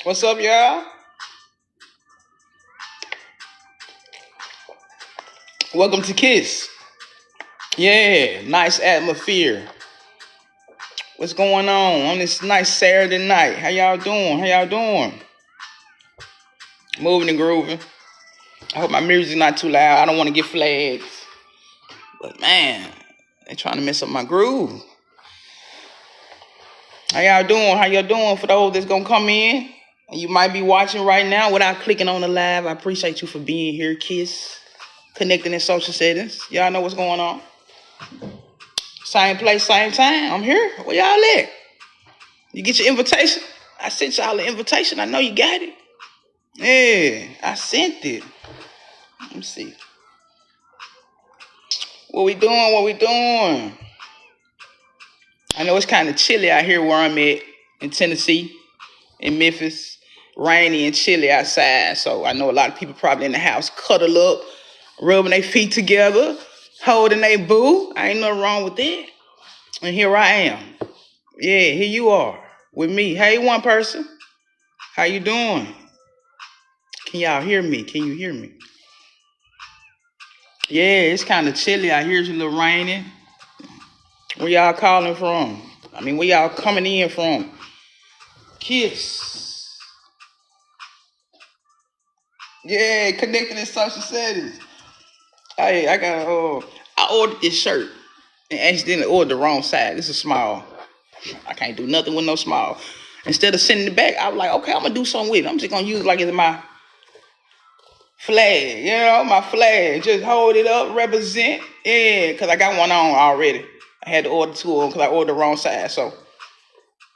What's up, y'all? Welcome to K.I.S.S. Yeah, nice atmosphere. What's going on this nice Saturday night? How y'all doing? How y'all doing? Moving and grooving. I hope my music's not too loud. I don't want to get flags. But man, they trying to mess up my groove. How y'all doing? How y'all doing for those that's gonna come in? And you might be watching right now without clicking on the live. I appreciate you for being here, K.I.S.S. Connecting in social settings. Y'all know what's going on. Same place, same time. I'm here. Where y'all at? You get your invitation? I sent y'all an invitation. I know you got it. Yeah, I sent it. Let me see. What we doing? What we doing? I know it's kind of chilly out here where I'm at in Tennessee, in Memphis. Rainy and chilly outside. So I know a lot of people probably in the house cuddle up, rubbing their feet together, holding their boo. I ain't nothing wrong with that. And here I am. Yeah, here you are with me. Hey, one person. How you doing? Can y'all hear me? Can you hear me? Yeah, it's kind of chilly out here. It's a little raining. Where y'all calling from? I mean, where y'all coming in from? K.I.S.S. Yeah, connecting in social settings. Hey, I ordered this shirt and accidentally ordered the wrong size. This is small. I can't do nothing with no small. Instead of sending it back, I was like, okay, I'm gonna do something with it. I'm just gonna use it like it's my flag, my flag. Just hold it up, represent. Yeah, because I got one on already. I had to order two of them because I ordered the wrong size. So,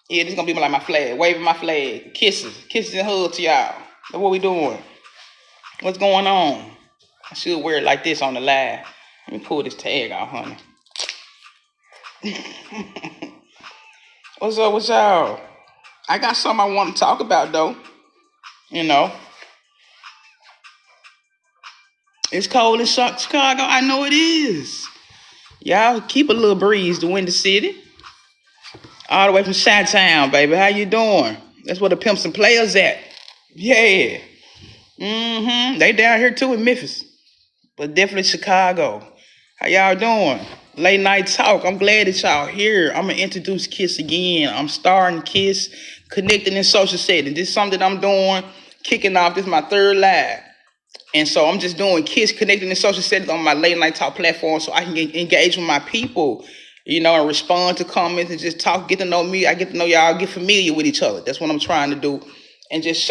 yeah, this is going to be like my flag. Waving my flag. Kisses. Kisses and hugs to y'all. That's what we doing. What's going on? I should wear it like this on the live. Let me pull this tag out, honey. What's up with y'all? I got something I want to talk about, though. You know. It's cold in Chicago. I know it is. Y'all keep a little breeze to Windy City. All the way from Chi-Town, baby. How you doing? That's where the pimps and players at. Yeah. They down here too in Memphis. But definitely Chicago. How y'all doing? Late night talk. I'm glad that y'all here. I'm gonna introduce K.I.S.S again. I'm starting K.I.S.S, connecting in social settings. This is something that I'm doing, kicking off. This is my third live. And so I'm just doing K.I.S.S connecting in social settings on my late night talk platform so I can engage with my people, and respond to comments and just talk, get to know me. I get to know y'all, get familiar with each other. That's what I'm trying to do. And just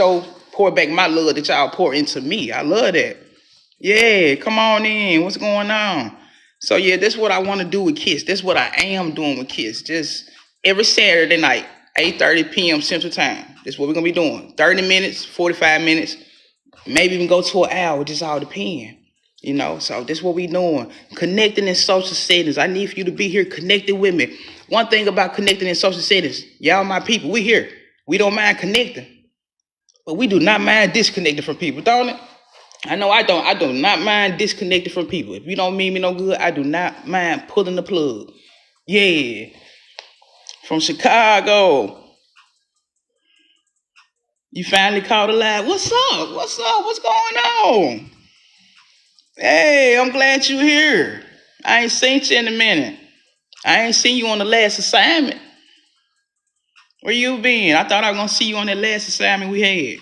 pour back my love that y'all pour into me. I love that. Yeah, come on in. What's going on? So yeah, that's what I want to do with K.I.S.S. That's what I am doing with K.I.S.S. Just every Saturday night, 8:30 p.m. Central Time. That's what we're gonna be doing. 30 minutes, 45 minutes, maybe even go to an hour. Just all depends. So this is what we doing. Connecting in social settings. I need for you to be here connected with me. One thing about connecting in social settings, y'all my people, we here. We don't mind connecting, but we do not mind disconnecting from people, don't it? I know I don't. I do not mind disconnecting from people. If you don't mean me no good, I do not mind pulling the plug. Yeah. From Chicago. You finally caught a live. What's up? What's up? What's going on? Hey, I'm glad you're here. I ain't seen you in a minute. I ain't seen you on the last assignment. Where you been? I thought I was gonna see you on that last assignment we had.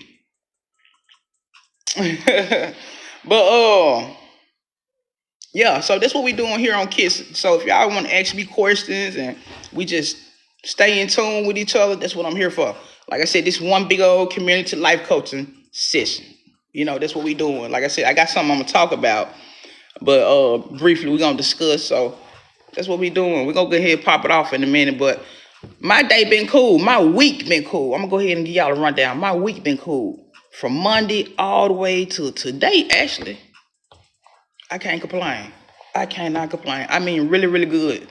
But yeah, so that's what we doing here on K.I.S.S. So if y'all want to ask me questions and we just stay in tune with each other, that's what I'm here for. Like I said, this one big old community life coaching session. That's what we doing. Like I said, I got something I'm gonna talk about, but briefly we're gonna discuss. So that's what we doing. We're gonna go ahead and pop it off in a minute. But my day been cool. My week been cool. I'm gonna go ahead and give y'all a rundown. My week been cool. From Monday all the way to today, actually. I can't complain. I cannot complain. I mean, really, really good.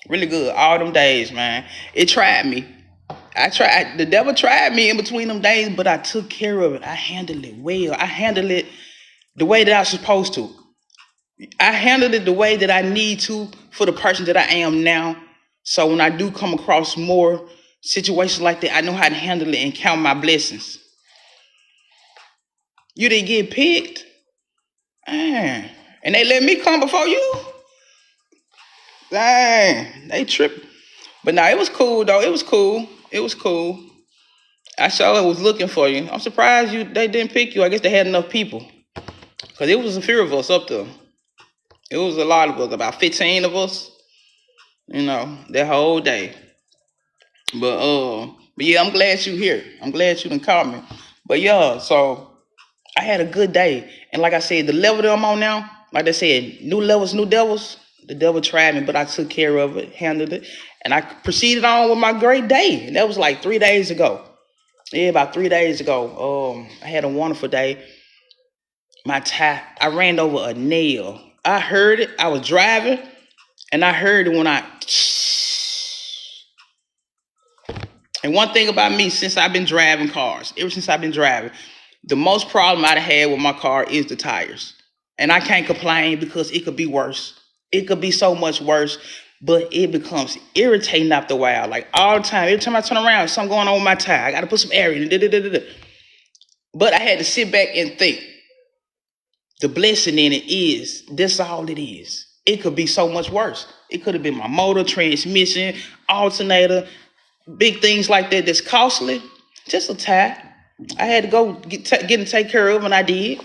Really good. All them days, man. It tried me. The devil tried me in between them days, but I took care of it. I handled it well. I handled it the way that I was supposed to. I handled it the way that I need to for the person that I am now. So when I do come across more situations like that, I know how to handle it and count my blessings. You didn't get picked? Man. And they let me come before you? Dang, they tripped. But nah, it was cool though. It was cool. It was cool. I sure was looking for you. I'm surprised they didn't pick you. I guess they had enough people. Cause it was a few of us up there. It was a lot of us, about 15 of us, that whole day. But yeah, I'm glad you here. I'm glad you done called me. But yeah, so I had a good day. And like I said, the level that I'm on now, like they said, new levels, new devils. The devil tried me, but I took care of it, handled it. And I proceeded on with my great day. And that was like 3 days ago. Yeah, about 3 days ago. I had a wonderful day. I ran over a nail. I heard it. I was driving, and I heard it when And one thing about me, since I've been driving cars, ever since I've been driving, the most problem I've had with my car is the tires. And I can't complain because it could be worse. It could be so much worse, but it becomes irritating after a while. Like all the time, every time I turn around, something going on with my tire. I got to put some air in it. But I had to sit back and think. The blessing in it is, this all it is. It could be so much worse. It could have been my motor, transmission, alternator, big things like that that's costly. Just a tire. I had to go get and take care of, and I did.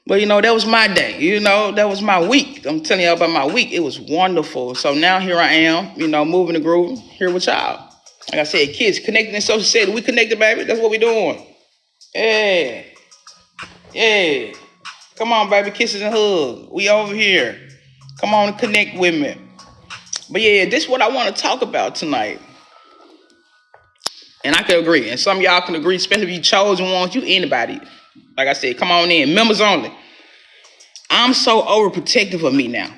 But, that was my day. That was my week. I'm telling y'all about my week. It was wonderful. So now here I am, moving and grooving here with y'all. Like I said, kids, connecting and social setting. We connected, baby. That's what we doing. Yeah. Yeah. Come on, baby. Kisses and hugs. We over here. Come on and connect with me. But yeah, this is what I want to talk about tonight. And I can agree. And some of y'all can agree, especially if you chosen ones, you anybody. Like I said, come on in. Members only. I'm so overprotective of me now.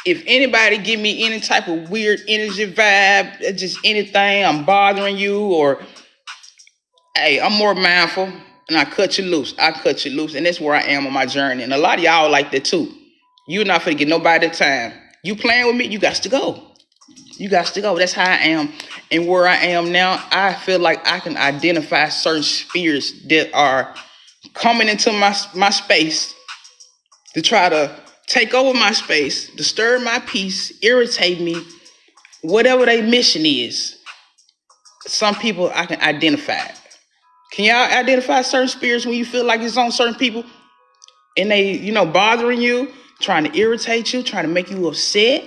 If anybody give me any type of weird energy vibe, just anything, I'm bothering you, or hey, I'm more mindful and I cut you loose. And that's where I am on my journey. And a lot of y'all like that too. You're not finna get nobody the time. You playing with me, you got to go. That's how I am. And where I am now, I feel like I can identify certain spirits that are coming into my space to try to take over my space, disturb my peace, irritate me, whatever their mission is. Some people I can identify. Can y'all identify certain spirits when you feel like it's on certain people and they, bothering you, trying to irritate you, trying to make you upset?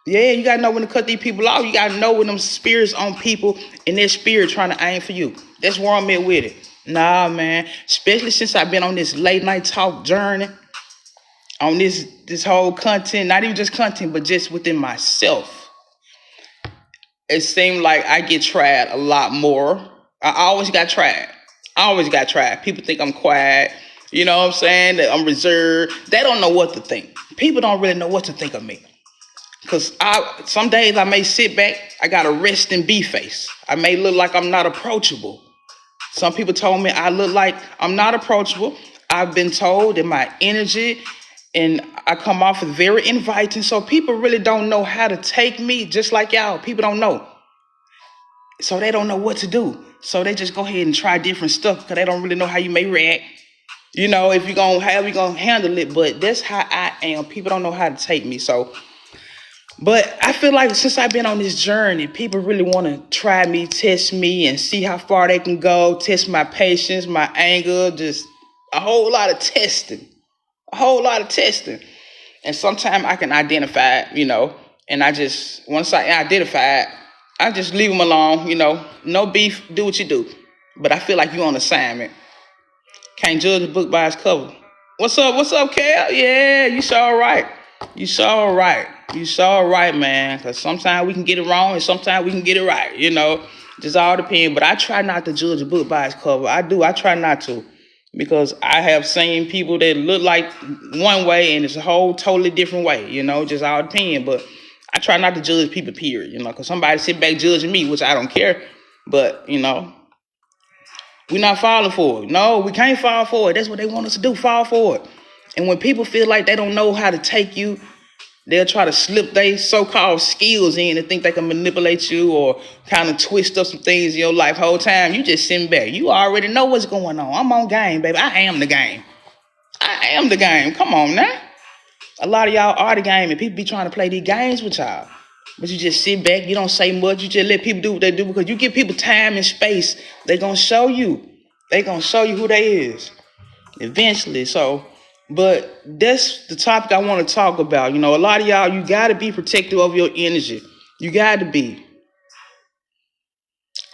Yeah, you got to know when to cut these people off. You got to know when them spirits on people and their spirit trying to aim for you. That's where I'm at with it. Nah, man. Especially since I've been on this late night talk journey, on this whole content, not even just content, but just within myself. It seemed like I get tried a lot more. I always got tried. People think I'm quiet. You know what I'm saying? That I'm reserved. They don't know what to think. People don't really know what to think of me. Because some days I may sit back. I got a rest and be face. I may look like I'm not approachable. Some people told me I look like I'm not approachable. I've been told that my energy and I come off as very inviting. So people really don't know how to take me, just like y'all. People don't know. So they don't know what to do. So they just go ahead and try different stuff because they don't really know how you may react. If you're going to handle it. But that's how I am. People don't know how to take me. But I feel like since I've been on this journey, people really want to try me, test me, and see how far they can go, test my patience, my anger, just a whole lot of testing. And sometimes I can identify it, and once I identify it, I just leave them alone, no beef, do what you do. But I feel like you're on assignment. Can't judge a book by its cover. What's up, Kel? Yeah, you sure right. You sure right, man. Because sometimes we can get it wrong and sometimes we can get it right, Just all depends. But I try not to judge a book by its cover. I do. I try not to. Because I have seen people that look like one way and it's a whole totally different way, Just all depends. But I try not to judge people, period, Because somebody sit back judging me, which I don't care. But, we're not falling for it. No, we can't fall for it. That's what they want us to do, fall for it. And when people feel like they don't know how to take you, They'll try to slip their so-called skills in and think they can manipulate you or kind of twist up some things in your life. Whole time you just sitting back. You already know what's going on. I'm on game, baby. I am the game. I am the game. Come on now. A lot of y'all are the game, and people be trying to play these games with y'all. But you just sit back. You don't say much. You just let people do what they do because you give people time and space. They gonna show you. They gonna show you who they is eventually. So. But that's the topic I want to talk about. You know, a lot of y'all, you got to be protective of your energy. You got to be.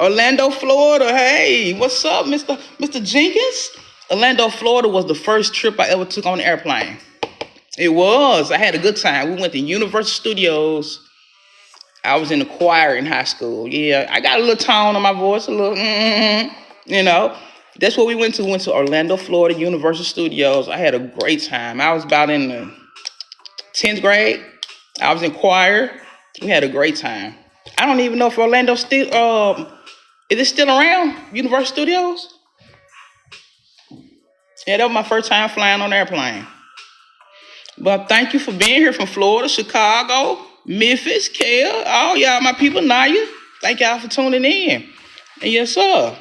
Orlando, Florida. Hey, what's up, Mr. Jenkins? Orlando, Florida was the first trip I ever took on an airplane. It was. I had a good time. We went to Universal Studios. I was in the choir in high school. Yeah, I got a little tone on my voice, a little, you know. That's what we went to. We went to Orlando, Florida, Universal Studios. I had a great time. I was about in the 10th grade. I was in choir. We had a great time. I don't even know if Orlando still, is it still around, Universal Studios? Yeah, that was my first time flying on an airplane. But thank you for being here from Florida, Chicago, Memphis, Kel, all y'all, my people, Naya. Thank y'all for tuning in. And yes, sir.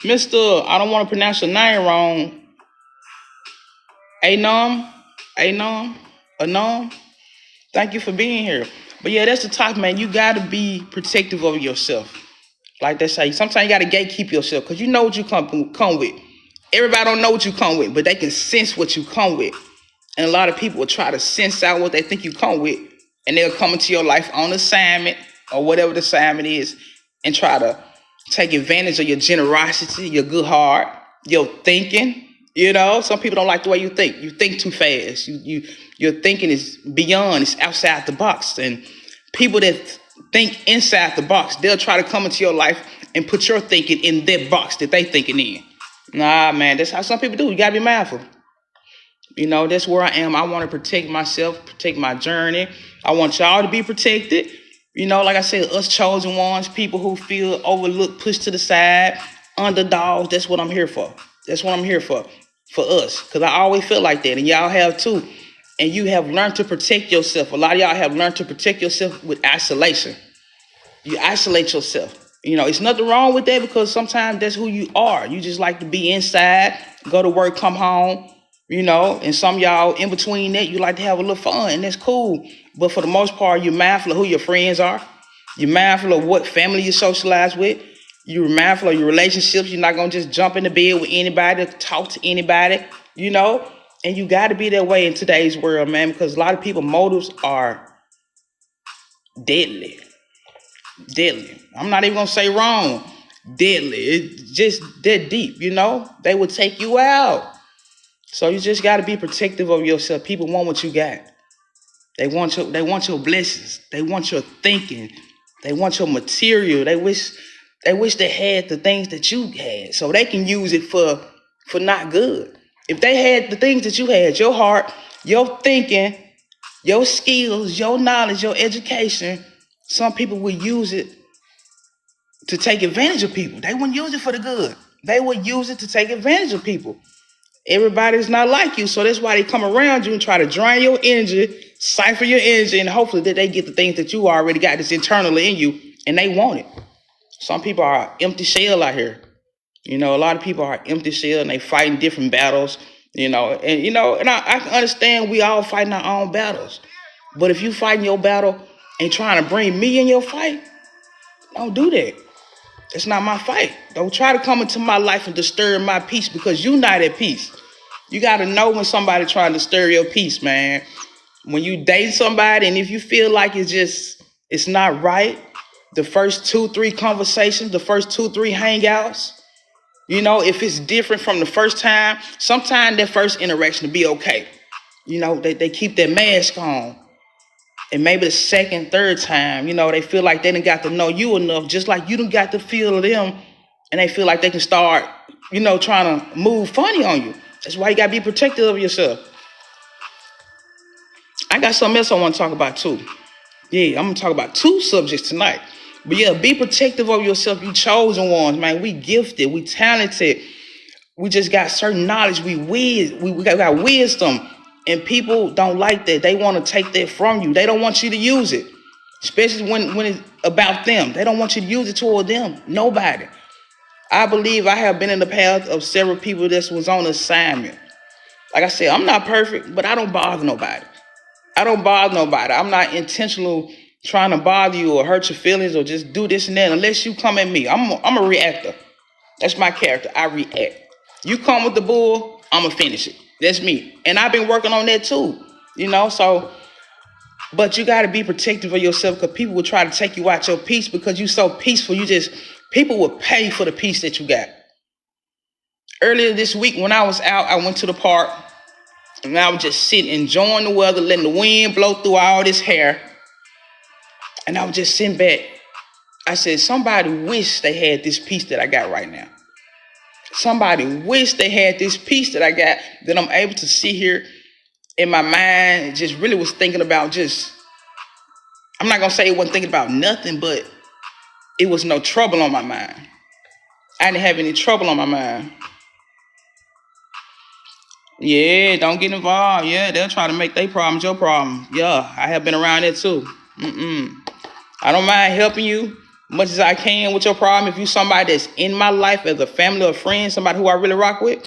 Mr. I don't want to pronounce your name wrong. Anom. Thank you for being here. But yeah, that's the topic, man. You got to be protective of yourself. Like they say, sometimes you got to gatekeep yourself because you know what you come with. Everybody don't know what you come with, but they can sense what you come with. And a lot of people will try to sense out what they think you come with, and they'll come into your life on assignment or whatever the assignment is and try to take advantage of your generosity, your good heart, your thinking. You know, some people don't like the way you think. You think too fast. Your thinking is beyond, it's outside the box. And people that think inside the box, they'll try to come into your life and put your thinking in their box that they thinking in. Nah, man, that's how some people do. You gotta be mindful. You know, that's where I am. I want to protect myself, protect my journey. I want y'all to be protected. You know, like I said, us chosen ones, people who feel overlooked, pushed to the side, underdogs. That's what I'm here for. That's what I'm here for us. Because I always feel like that, and y'all have too. And you have learned to protect yourself. A lot of y'all have learned to protect yourself with isolation. You isolate yourself. You know, it's nothing wrong with that because sometimes that's who you are. You just like to be inside, go to work, come home. You know, and some of y'all in between that, you like to have a little fun, and that's cool. But for the most part, you're mindful of who your friends are. You're mindful of what family you socialize with. You're mindful of your relationships. You're not going to just jump in the bed with anybody, talk to anybody, you know. And you got to be that way in today's world, man, because a lot of people's motives are deadly. Deadly. I'm not even going to say wrong. Deadly. It's just that deep, you know. They will take you out. So you just got to be protective of yourself. People want what you got. They want your blessings. They want your thinking. They want your material. They wish they had the things that you had so they can use it for not good. If they had the things that you had, your heart, your thinking, your skills, your knowledge, your education, some people would use it to take advantage of people. They wouldn't use it for the good. They would use it to take advantage of people. Everybody's not like you, so that's why they come around you and try to drain your energy, siphon your energy, and hopefully that they get the things that you already got that's internally in you, and they want it. Some people are empty shell out here. You know, a lot of people are empty shell, and they fighting different battles, and I can understand we all fighting our own battles. But if you fighting your battle and trying to bring me in your fight, don't do that. It's not my fight. Don't try to come into my life and disturb my peace because you're not at peace. You got to know when somebody trying to stir your peace, man. When you date somebody and if you feel like it's not right, the first 2-3 conversations, the first 2-3 hangouts, you know, if it's different from the first time, sometimes that first interaction will be okay. You know, they keep their mask on. And maybe the second, third time, you know, they feel like they done got to know you enough, just like you done got to feel them, and they feel like they can start, you know, trying to move funny on you. That's why you got to be protective of yourself. I got something else I want to talk about, too. Yeah, I'm going to talk about 2 subjects tonight. But yeah, be protective of yourself. You chosen ones, man. We gifted. We talented. We just got certain knowledge. We got wisdom. And people don't like that. They want to take that from you. They don't want you to use it, especially when it's about them. They don't want you to use it toward them. Nobody. I believe I have been in the path of several people that was on assignment. Like I said, I'm not perfect, but I don't bother nobody. I don't bother nobody. I'm not intentional trying to bother you or hurt your feelings or just do this and that unless you come at me. I'm a reactor. That's my character. I react. You come with the bull, I'm going to finish it. That's me. And I've been working on that too, so, but you got to be protective of yourself because people will try to take you out your peace because you so peaceful. People will pay for the peace that you got. Earlier this week when I was out, I went to the park and I was just sitting, enjoying the weather, letting the wind blow through all this hair. And I was just sitting back. I said, somebody wish they had this peace that I got right now. Somebody wish they had this peace that I got, that I'm able to sit here in my mind, just really was thinking about I'm not going to say it wasn't thinking about nothing, but it was no trouble on my mind. I didn't have any trouble on my mind. Yeah, don't get involved. Yeah, they'll try to make their problems your problem. Yeah, I have been around it too. I don't mind helping you much as I can with your problem. If you somebody that's in my life as a family or friend, somebody who I really rock with.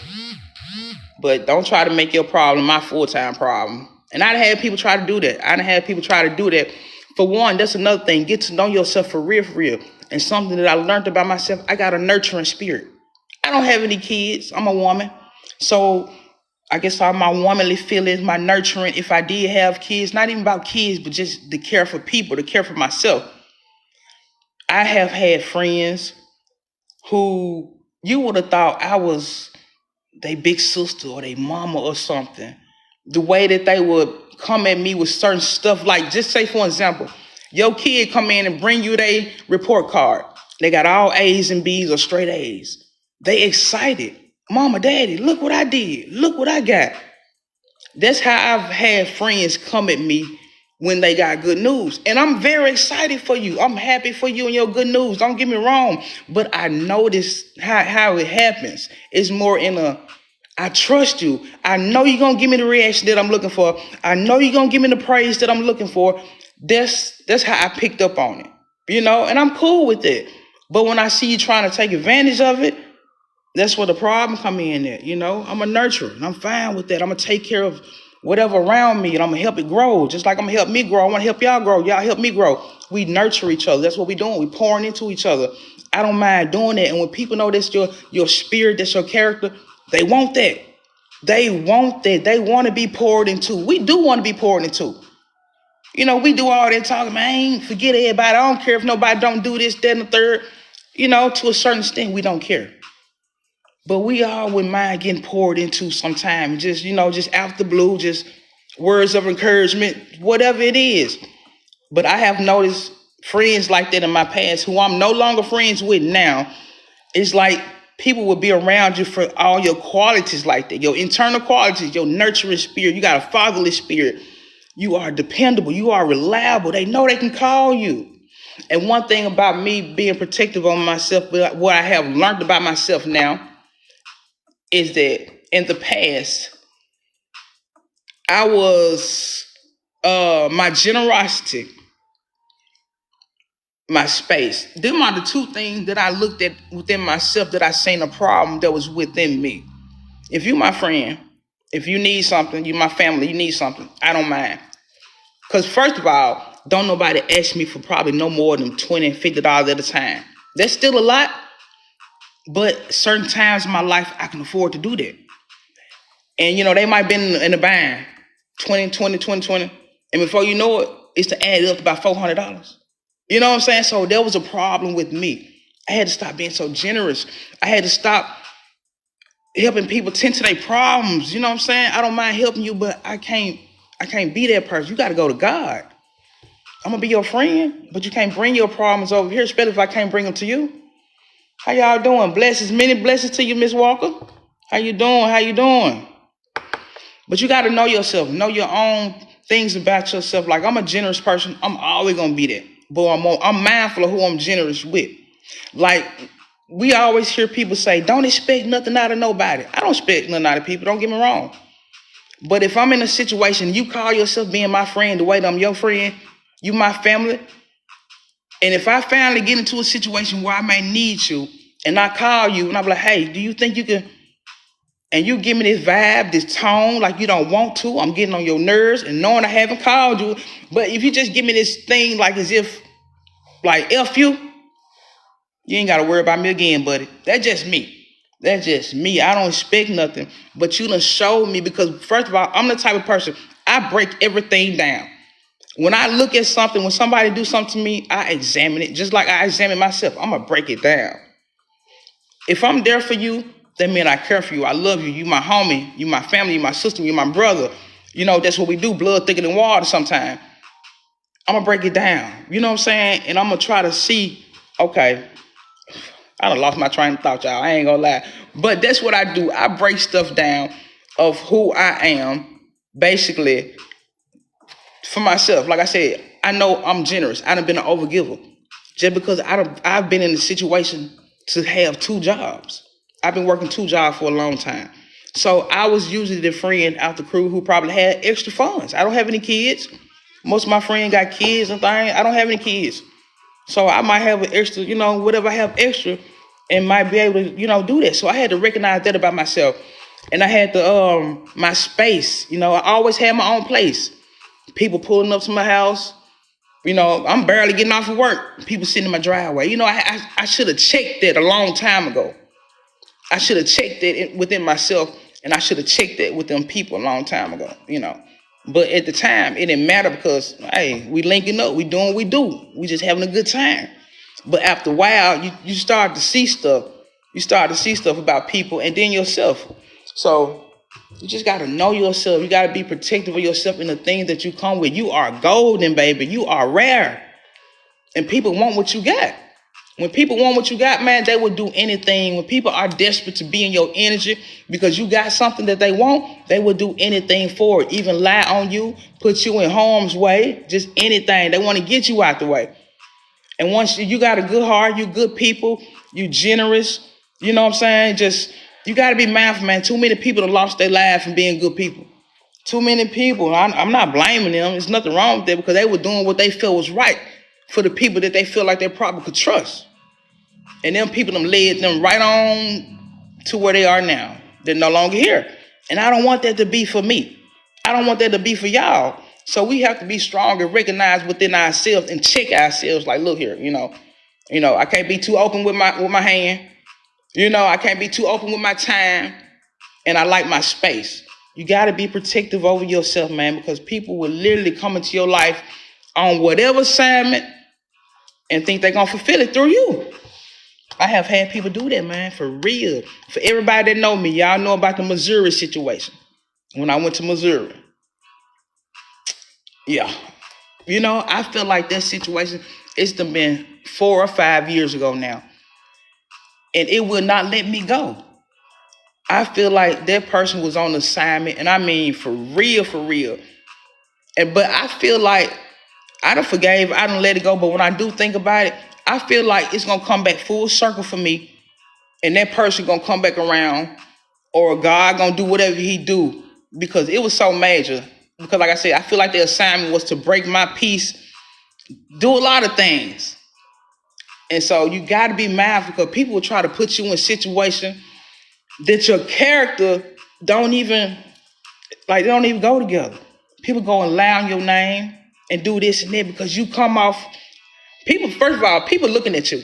But don't try to make your problem my full-time problem. And I done had people try to do that. For one, that's another thing. Get to know yourself for real. And something that I learned about myself, I got a nurturing spirit. I don't have any kids. I'm a woman. So I guess all my womanly feelings, my nurturing, if I did have kids, not even about kids, but just the care for people, the care for myself. I have had friends who you would have thought I was they big sister or they mama or something. The way that they would come at me with certain stuff, like just say for example, your kid come in and bring you their report card. They got all A's and B's or straight A's. They excited. Mama, daddy, look what I did. Look what I got. That's how I've had friends come at me when they got good news. And I'm very excited for you. I'm happy for you and your good news. Don't get me wrong. But I notice how it happens. It's more I trust you. I know you're going to give me the reaction that I'm looking for. I know you're going to give me the praise that I'm looking for. That's how I picked up on it, and I'm cool with it. But when I see you trying to take advantage of it, that's where the problem come in at, I'm a nurturer and I'm fine with that. I'm going to take care of whatever around me and I'm going to help it grow. Just like I'm going to help me grow. I want to help y'all grow. Y'all help me grow. We nurture each other. That's what we're doing. We're pouring into each other. I don't mind doing that. And when people know that's your spirit, that's your character, they want that. They want that. They want to be poured into. We do want to be poured into. We do all that talking, man, forget everybody. I don't care if nobody don't do this, that, and the third. To a certain extent, we don't care. But we all wouldn't mind getting poured into sometime. Just, just out the blue, just words of encouragement, whatever it is. But I have noticed friends like that in my past who I'm no longer friends with now. It's like people will be around you for all your qualities like that. Your internal qualities, your nurturing spirit. You got a fatherly spirit. You are dependable. You are reliable. They know they can call you. And one thing about me being protective on myself, what I have learned about myself now, is that in the past, I was my generosity, my space. Them are the two things that I looked at within myself that I seen a problem that was within me. If you my friend, if you need something, you my family, you need something, I don't mind. Because first of all, don't nobody ask me for probably no more than $20 and $50 at a time. That's still a lot, but certain times in my life, I can afford to do that. And, they might be in the bind, 20. And before you know it, it's to add up to about $400. You know what I'm saying? So there was a problem with me. I had to stop being so generous. I had to stop helping people tend to their problems. You know what I'm saying? I don't mind helping you, but I can't be that person. You got to go to God. I'm going to be your friend, but you can't bring your problems over here, especially if I can't bring them to you. How y'all doing? Blessings, many blessings to you, Miss Walker. How you doing? But you got to know yourself, know your own things about yourself. Like, I'm a generous person. I'm always going to be that. But I'm mindful of who I'm generous with. Like, we always hear people say, don't expect nothing out of nobody. I don't expect nothing out of people. Don't get me wrong. But if I'm in a situation, you call yourself being my friend the way that I'm your friend, you my family, and if I finally get into a situation where I may need you, and I call you, and I'm like, hey, do you think you can, and you give me this vibe, this tone, like you don't want to, I'm getting on your nerves, and knowing I haven't called you, but if you just give me this thing like as if, like, F you ain't got to worry about me again, buddy. That's just me. That's just me. I don't expect nothing, but you done showed me because, first of all, I'm the type of person, I break everything down. When I look at something, when somebody do something to me, I examine it just like I examine myself. I'm going to break it down. If I'm there for you, that means I care for you. I love you. You my homie. You my family. You my sister. You my brother. You know, that's what we do. Blood thicker than water sometimes. I'm going to break it down. You know what I'm saying? And I'm going to try to see, okay, I done lost my train of thought, y'all. I ain't going to lie. But that's what I do. I break stuff down of who I am, basically, for myself. Like I said, I know I'm generous. I done been an overgiver. Just because I've been in a situation to have two jobs. I've been working two jobs for a long time. So I was usually the friend out the crew who probably had extra funds. I don't have any kids. Most of my friends got kids and things. I don't have any kids. So I might have an extra, whatever I have extra and might be able to, do that. So I had to recognize that about myself. And I had to, my space, I always had my own place. People pulling up to my house. I'm barely getting off of work. People sitting in my driveway. I should have checked that a long time ago. I should have checked that within myself, and I should have checked that with them people a long time ago. But at the time, it didn't matter because, hey, we linking up. We doing what we do. We just having a good time. But after a while, you start to see stuff. You start to see stuff about people and then yourself. So you just got to know yourself. You got to be protective of yourself in the things that you come with. You are golden, baby. You are rare. And people want what you got. When people want what you got, man, they will do anything. When people are desperate to be in your energy because you got something that they want, they will do anything for it. Even lie on you, put you in harm's way, just anything. They want to get you out the way. And once you got a good heart, you good people, you generous, you know what I'm saying? Just, you got to be mindful, man. Too many people have lost their life from being good people. Too many people. I'm not blaming them. There's nothing wrong with that because they were doing what they felt was right for the people that they feel like they probably could trust. And them people them led them right on to where they are now. They're no longer here. And I don't want that to be for me. I don't want that to be for y'all. So we have to be strong and recognize within ourselves and check ourselves. Like, look here, I can't be too open with my hand. I can't be too open with my time. And I like my space. You got to be protective over yourself, man, because people will literally come into your life on whatever assignment and think they're going to fulfill it through you. I have had people do that, man, for real. For everybody that know me, y'all know about the Missouri situation. When I went to Missouri. Yeah. I feel like that situation, it's been 4 or 5 years ago now. And it will not let me go. I feel like that person was on assignment, and I mean for real, for real. But I feel like I done forgave, I done let it go, but when I do think about it, I feel like it's going to come back full circle for me, and that person going to come back around, or God going to do whatever he do, because it was so major. Because like I said, I feel like the assignment was to break my peace, do a lot of things. And so you got to be mindful because people will try to put you in a situation that your character don't even go together. People go and lie on your name and do this and that because you come off. People, first of all, people looking at you.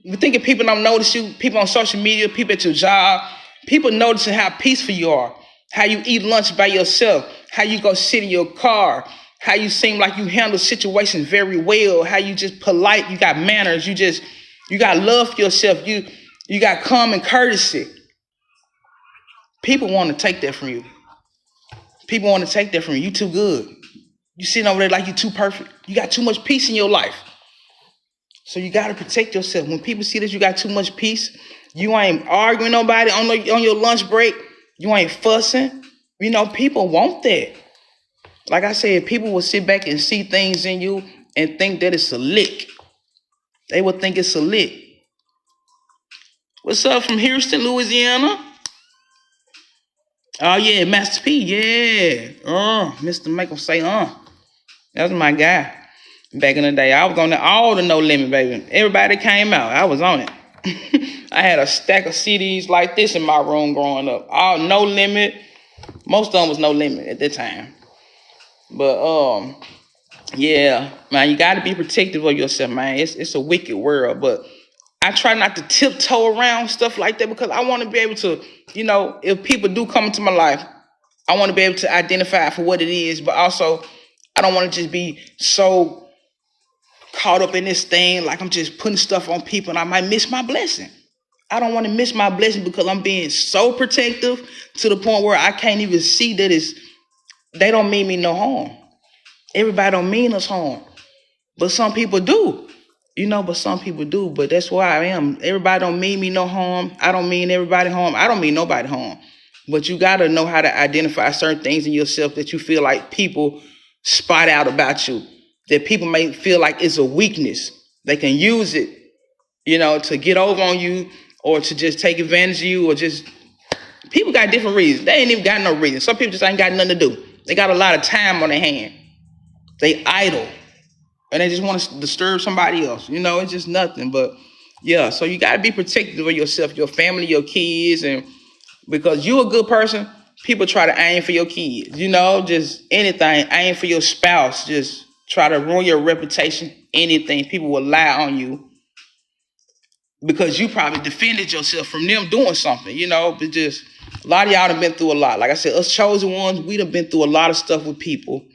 You thinking people don't notice you? People on social media, people at your job, people noticing how peaceful you are, how you eat lunch by yourself, how you go sit in your car, how you seem like you handle situations very well, how you just polite, you got manners, you got love for yourself, you got common courtesy. People want to take that from you. People want to take that from you. You too good. You sitting over there like you too perfect. You got too much peace in your life. So you got to protect yourself. When people see that you got too much peace, you ain't arguing nobody on your lunch break. You ain't fussing. People want that. Like I said, people will sit back and see things in you and think that it's a lick. They will think it's a lick. What's up from Houston, Louisiana? Oh yeah, Master P, yeah. Mr. Make 'em say, That's my guy. Back in the day, I was on all the No Limit, baby. Everybody came out, I was on it. I had a stack of CDs like this in my room growing up. All No Limit. Most of them was No Limit at that time. But yeah, man, you got to be protective of yourself, man. It's a wicked world, but I try not to tiptoe around stuff like that because I want to be able to, if people do come into my life, I want to be able to identify for what it is, but also I don't want to just be so caught up in this thing like I'm just putting stuff on people and I might miss my blessing. I don't want to miss my blessing because I'm being so protective to the point where I can't even see that they don't mean me no harm. Everybody don't mean us harm. But some people do. But some people do. But that's why I am. Everybody don't mean me no harm. I don't mean everybody harm. I don't mean nobody harm. But you gotta know how to identify certain things in yourself that you feel like people spot out about you. That people may feel like it's a weakness. They can use it, to get over on you or to just take advantage of you or just people got different reasons. They ain't even got no reason. Some people just ain't got nothing to do. They got a lot of time on their hand. They idle and they just want to disturb somebody else. It's just nothing. But yeah, so you got to be protective of yourself, your family, your kids, and because you a good person, people try to aim for your kids. Just anything, aim for your spouse. Just try to ruin your reputation. Anything, people will lie on you because you probably defended yourself from them doing something. But just a lot of y'all done been through a lot. Like I said, us chosen ones, we done been through a lot of stuff with people.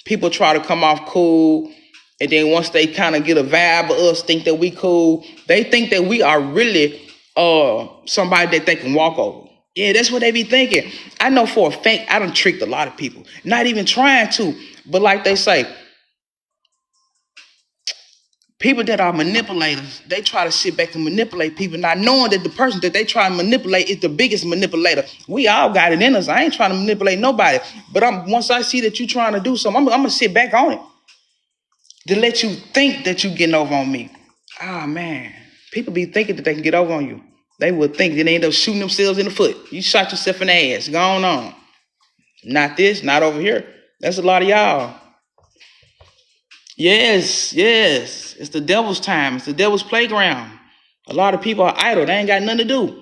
People try to come off cool. And then once they kind of get a vibe of us, think that we cool, they think that we are really somebody that they can walk over. Yeah, that's what they be thinking. I know for a fact I done tricked a lot of people. Not even trying to. But like they say, people that are manipulators, they try to sit back and manipulate people, not knowing that the person that they try to manipulate is the biggest manipulator. We all got it in us. I ain't trying to manipulate nobody. But once I see that you trying to do something, I'm going to sit back on it. To let you think that you getting over on me. Ah, man. People be thinking that they can get over on you. They would think that they end up shooting themselves in the foot. You shot yourself in the ass. Going on. Not this, not over here. That's a lot of y'all. Yes. It's the devil's time. It's the devil's playground. A lot of people are idle. They ain't got nothing to do.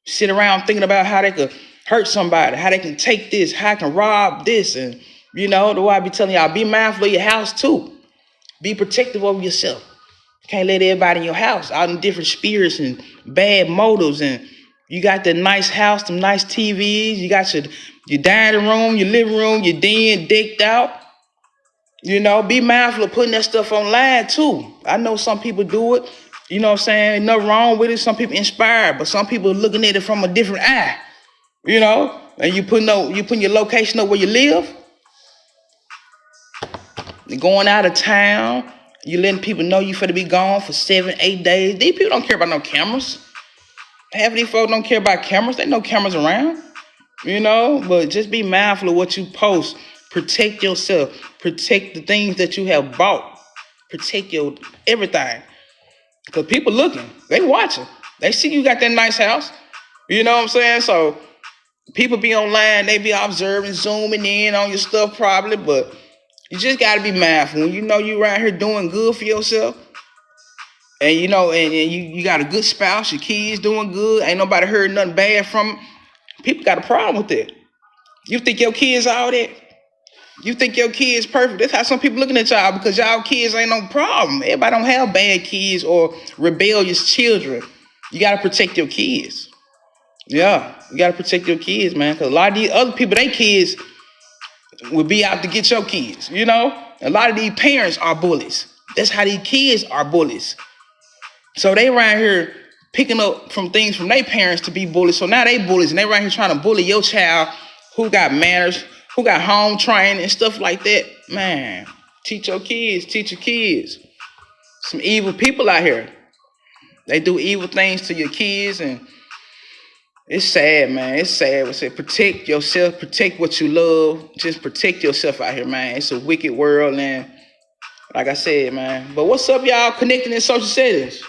Sit around thinking about how they could hurt somebody, how they can take this, how I can rob this. And, the way I be telling y'all, be mindful of your house too. Be protective of yourself. You can't let everybody in your house out in different spirits and bad motives. And you got the nice house, some nice TVs. You got your dining room, your living room, your den decked out. Be mindful of putting that stuff online too. I know some people do it. You know what I'm saying? Ain't nothing wrong with it. Some people inspired, but some people are looking at it from a different eye. And you putting your location up where you live. You're going out of town. You letting people know you finna be gone for 7, 8 days. These people don't care about no cameras. Half of these folks don't care about cameras. They know cameras around. But just be mindful of what you post. Protect yourself. Protect the things that you have bought. Protect your everything. Because people looking. They watching. They see you got that nice house. You know what I'm saying? So people be online. They be observing, zooming in on your stuff probably. But you just got to be mindful. When you around here doing good for yourself, and you got a good spouse, your kids doing good, ain't nobody heard nothing bad from them, people got a problem with that. You think your kids all that? You think your kids perfect? That's how some people looking at y'all because y'all kids ain't no problem. Everybody don't have bad kids or rebellious children. You got to protect your kids. Yeah, you got to protect your kids, man, because a lot of these other people, their kids will be out to get your kids, A lot of these parents are bullies. That's how these kids are bullies. So they around here picking up from things from their parents to be bullies. So now they bullies and they around here trying to bully your child who got manners, who got home training and stuff like that. Man, teach your kids. Some evil people out here. They do evil things to your kids and it's sad, man. It's sad. We say protect yourself, protect what you love. Just protect yourself out here, man. It's a wicked world, and like I said, man. But what's up, y'all? Connecting in social settings.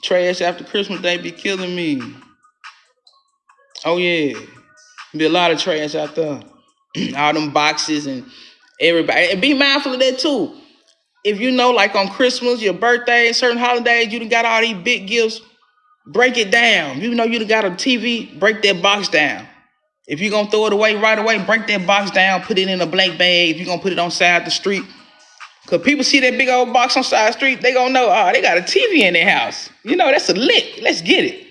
Trash after Christmas Day be killing me. Oh yeah. Be a lot of trash out there. All them boxes and everybody. And be mindful of that too. If you know, like on Christmas, your birthday, certain holidays, you done got all these big gifts, break it down. You know you done got a TV, break that box down. If you're gonna throw it away right away, break that box down, put it in a blank bag. If you're gonna put it on side of the street. Cause people see that big old box on side of the street, they gonna know, oh, they got a TV in their house. You know, that's a lick. Let's get it.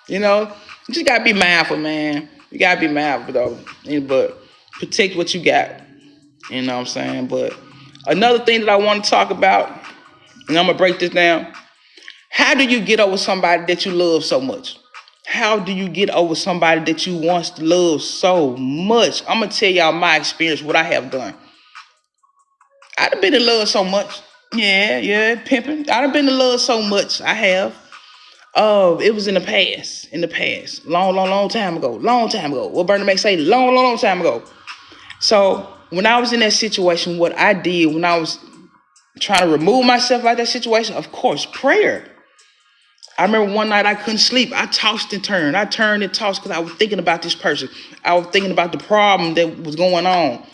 You know, you just gotta be mindful, man. You gotta be mindful though. But protect what you got. You know what I'm saying? But another thing that I want to talk about, and I'm gonna break this down. How do you get over somebody that you love so much? How do you get over somebody that you once loved so much? I'm gonna tell y'all my experience, what I have done. I've been in love so much. Yeah, pimping. I've been in love so much. I have. It was in the past. In the past. Long time ago. Long time ago. What Bernie Mac say? Long time ago. So when I was in that situation, what I did when I was trying to remove myself out of that situation, of course, prayer. I remember one night I couldn't sleep. I tossed and turned. I turned and tossed because I was thinking about this person. I was thinking about the problem that was going on.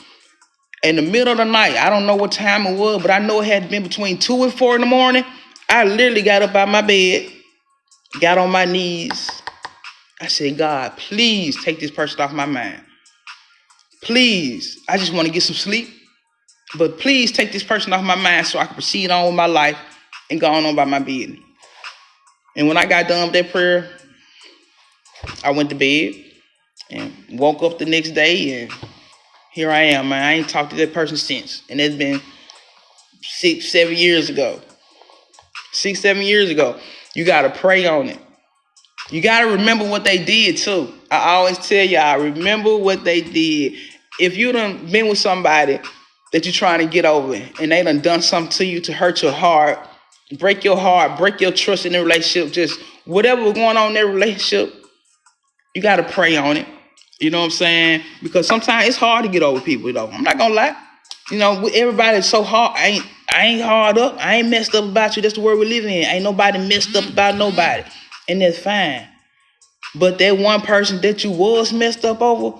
In the middle of the night, I don't know what time it was, but I know it had been between 2 and 4 in the morning. I literally got up out of my bed, got on my knees. I said, God, please take this person off my mind. Please, I just want to get some sleep. But please take this person off my mind so I can proceed on with my life and go on by my business. And when I got done with that prayer, I went to bed and woke up the next day, and here I am, man. I ain't talked to that person since. And it's been 6, 7 years ago. 6, 7 years ago. You got to pray on it. You got to remember what they did, too. I always tell y'all, remember what they did. If you done been with somebody that you're trying to get over and they done something to you to hurt your heart, break your trust in the relationship, just whatever was going on in that relationship, you got to pray on it. You know what I'm saying? Because sometimes it's hard to get over people, though. I'm not going to lie. You know, everybody's so hard. I ain't hard up. I ain't messed up about you. That's the world we live in. Ain't nobody messed up about nobody. And that's fine. But that one person that you was messed up over,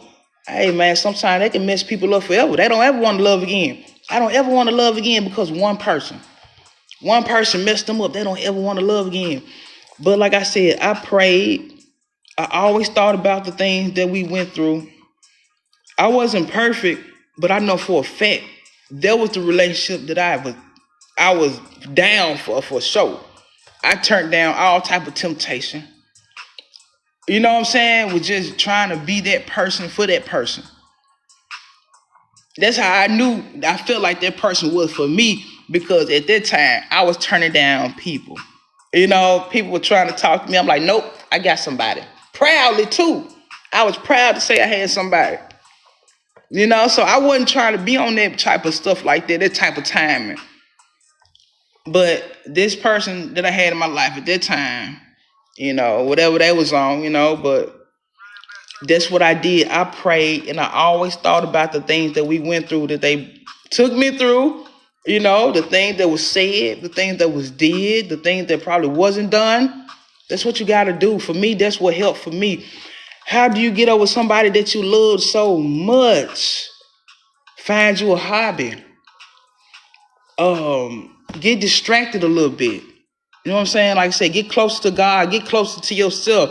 hey, man, sometimes they can mess people up forever. They don't ever want to love again. I don't ever want to love again because one person messed them up. They don't ever want to love again. But like I said, I prayed. I always thought about the things that we went through. I wasn't perfect, but I know for a fact that was the relationship that I was down for sure. I turned down all type of temptation. You know what I'm saying? With just trying to be that person for that person. That's how I felt like that person was for me, because at that time I was turning down people. You know, people were trying to talk to me. I'm like, nope, I got somebody. Proudly too. I was proud to say I had somebody. You know, so I wasn't trying to be on that type of stuff like that type of timing. But this person that I had in my life at that time, you know, whatever they was on, you know, but that's what I did. I prayed, and I always thought about the things that we went through, that they took me through, you know, the things that was said, the things that was did, the things that probably wasn't done. That's what you got to do. For me, that's what helped for me. How do you get over somebody that you love so much? Find you a hobby. Get distracted a little bit. You know what I'm saying? Like I said, get closer to God, get closer to yourself,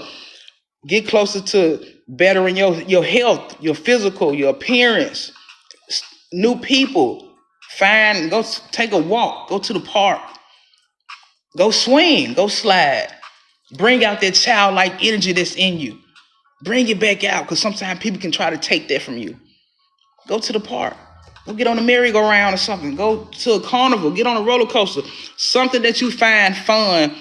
get closer to bettering your health, your physical, your appearance, new people. Go take a walk, go to the park, go swing, go slide. Bring out that childlike energy that's in you. Bring it back out, because sometimes people can try to take that from you. Go to the park. Go get on a merry-go-round or something. Go to a carnival. Get on a roller coaster. Something that you find fun.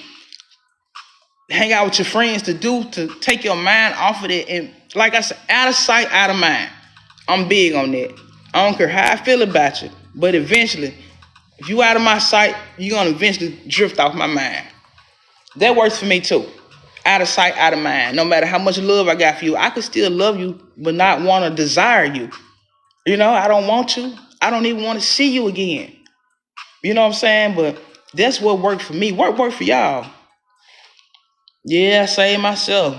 Hang out with your friends to do, to take your mind off of it. And like I said, out of sight, out of mind. I'm big on that. I don't care how I feel about you. But eventually, if you out of my sight, you're going to eventually drift off my mind. That works for me too. Out of sight, out of mind. No matter how much love I got for you, I could still love you, but not want to desire you. You know, I don't want you. I don't even want to see you again. You know what I'm saying? But that's what worked for me. What worked for y'all? Yeah, I saved myself.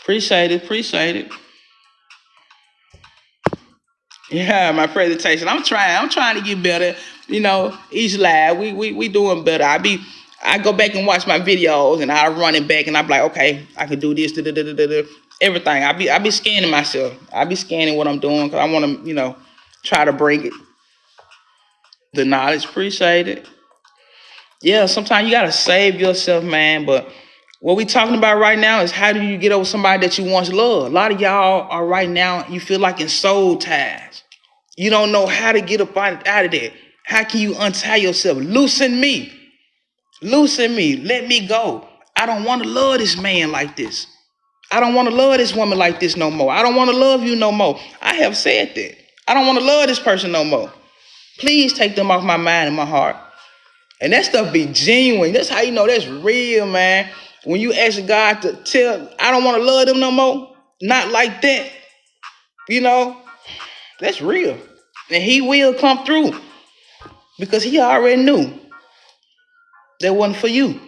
Appreciate it. Appreciate it. Yeah, my presentation. I'm trying. I'm trying to get better. Each live we doing better. I go back and watch my videos and I run it back and I'm like, okay, I can do this, everything. I be scanning myself. I be scanning what I'm doing because I want to, try to bring it the knowledge. Appreciate it. Yeah, sometimes you gotta save yourself, man. But what we talking about right now is how do you get over somebody that you once loved? A lot of y'all are right now, you feel like in soul ties. You don't know how to get up out of there. How can you untie yourself? Loosen me. Loosen me. Let me go. I don't want to love this man like this. I don't want to love this woman like this no more. I don't want to love you no more. I have said that. I don't want to love this person no more. Please take them off my mind and my heart. And that stuff be genuine. That's how you know that's real, man. When you ask God to tell, I don't want to love them no more. Not like that. That's real. And he will come through. Because he already knew that wasn't for you.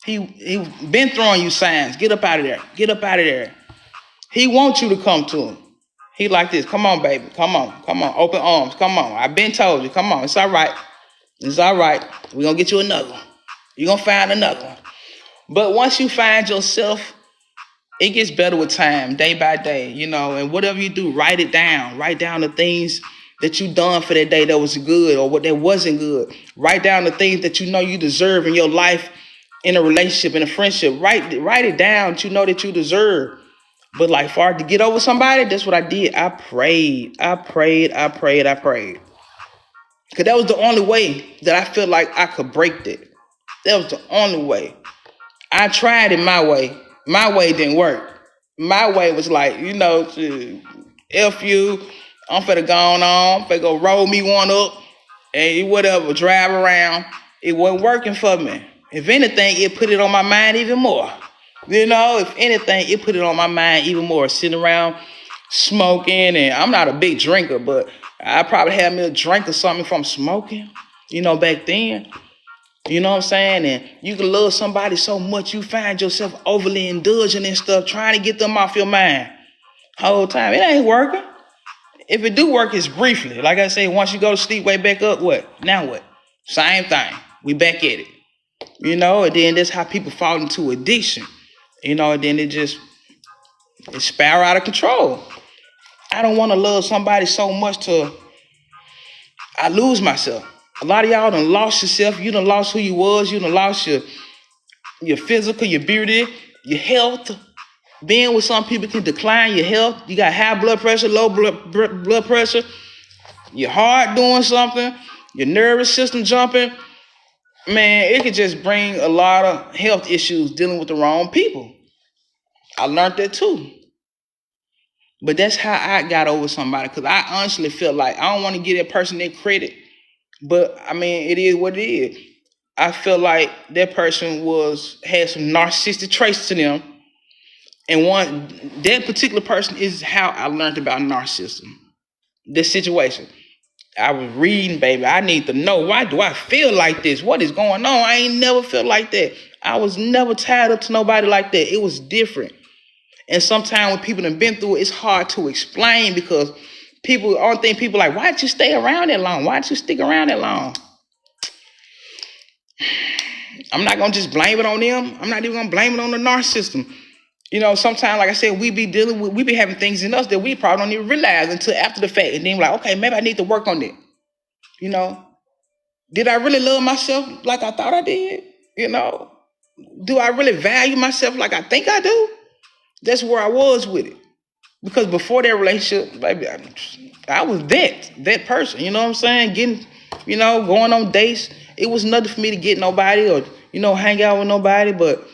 He been throwing you signs. Get up out of there. Get up out of there. He wants you to come to him. He like this. Come on, baby. Come on. Come on. Open arms. Come on. I've been told you. Come on. It's all right. It's all right. We're going to get you another one. You're going to find another one. But once you find yourself, it gets better with time, day by day, and whatever you do, write it down. Write down the things that you done for that day that was good or what that wasn't good. Write down the things that you know you deserve in your life, in a relationship, in a friendship. Write it down that you know that you deserve. But like far to get over somebody, that's what I did. I prayed. I prayed. I prayed. I prayed. Because that was the only way that I felt like I could break that. That was the only way. I tried it my way. My way didn't work. My way was like, F you. I'm finna go on. I'm finna go roll me one up and whatever, drive around. It wasn't working for me. If anything, it put it on my mind even more. If anything, it put it on my mind even more. Sitting around smoking, and I'm not a big drinker, but I probably had me a drink or something from smoking, back then. You know what I'm saying? And you can love somebody so much you find yourself overly indulging in stuff, trying to get them off your mind. Whole time. It ain't working. If it do work, it's briefly. Like I say, once you go to sleep, wake back up, what? Now what? Same thing. We back at it. And then that's how people fall into addiction. And then it spiral out of control. I don't want to love somebody so much till I lose myself. A lot of y'all done lost yourself. You done lost who you was. You done lost your physical, your beauty, your health. Being with some people can decline your health. You got high blood pressure, low blood pressure. Your heart doing something. Your nervous system jumping. Man, it could just bring a lot of health issues dealing with the wrong people. I learned that too. But that's how I got over somebody. Because I honestly feel like I don't want to give that person their credit. But, it is what it is. I feel like that person had some narcissistic traits to them. And that particular person is how I learned about narcissism. This situation. I was reading, baby. I need to know, why do I feel like this? What is going on? I ain't never felt like that. I was never tied up to nobody like that. It was different. And sometimes when people have been through it, it's hard to explain because only thing people like, why'd you stay around that long? Why'd you stick around that long? I'm not going to just blame it on them. I'm not even going to blame it on the narcissism. Sometimes, like I said, we be having things in us that we probably don't even realize until after the fact. And then we're like, okay, maybe I need to work on it. Did I really love myself like I thought I did? Do I really value myself like I think I do? That's where I was with it. Because before that relationship, baby, I was that person. You know what I'm saying? Getting, going on dates. It was nothing for me to get nobody or, hang out with nobody. But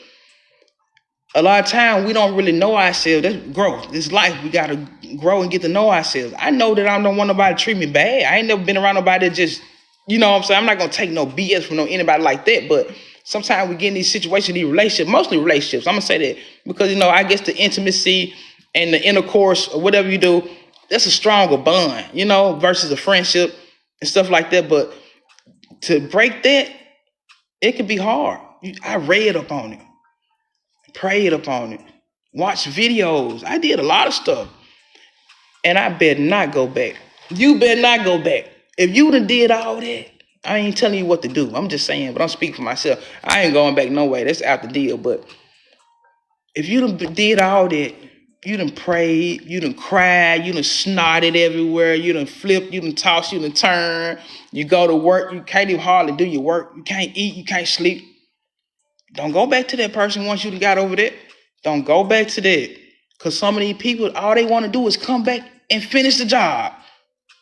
a lot of times we don't really know ourselves. That's growth. It's life. We got to grow and get to know ourselves. I know that I don't want nobody to treat me bad. I ain't never been around nobody that just, you know what I'm saying? I'm not going to take no BS from anybody like that. But sometimes we get in these situations, these relationships, mostly relationships. I'm going to say that because, I guess the intimacy and the intercourse or whatever you do, that's a stronger bond, versus a friendship and stuff like that. But to break that, it can be hard. I read up on it. Prayed upon it. watch videos. I did a lot of stuff. And I better not go back. You better not go back. If you done did all that, I ain't telling you what to do. I'm just saying, but I'm speaking for myself. I ain't going back no way. That's out the deal. But if you done did all that, you done prayed, you done cried, you done snotted everywhere, you done flipped, you done tossed, you done turned, you go to work, you can't even hardly do your work, you can't eat, you can't sleep. Don't go back to that person once you done got over that. Don't go back to that. Because some of these people, all they want to do is come back and finish the job.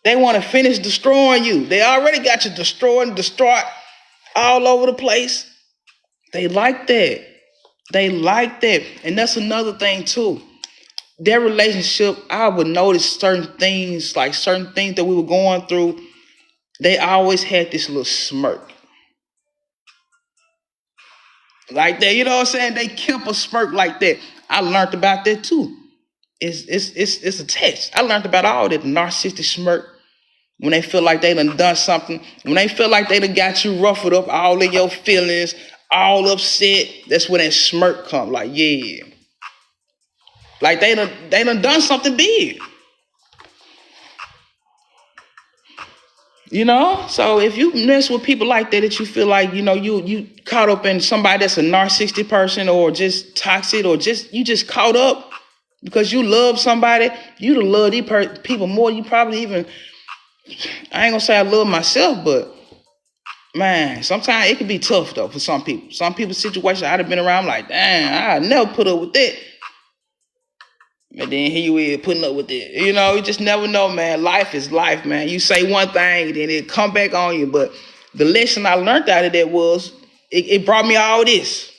They want to finish destroying you. They already got you destroyed, distraught all over the place. They like that. They like that. And that's another thing too. Their relationship, I would notice certain things that we were going through. They always had this little smirk. Like that, you know what I'm saying? They kept a smirk like that. I learned about that too. It's a test. I learned about all that. The narcissistic smirk. When they feel like they done something. When they feel like they done got you ruffled up, all in your feelings, all upset. That's when that smirk come. Like, yeah. Like they done something big. You know? So if you mess with people like that you feel like, you caught up in somebody that's a narcissistic person or just toxic or you just caught up because you love somebody, you done love these people more. You probably even, I ain't gonna say I love myself, but man, sometimes it can be tough though for some people. Some people's situation I'd have been around like, damn, I never put up with that. And then here you is putting up with it. You just never know, man. Life is life, man. You say one thing, then it come back on you. But the lesson I learned out of that was it brought me all this.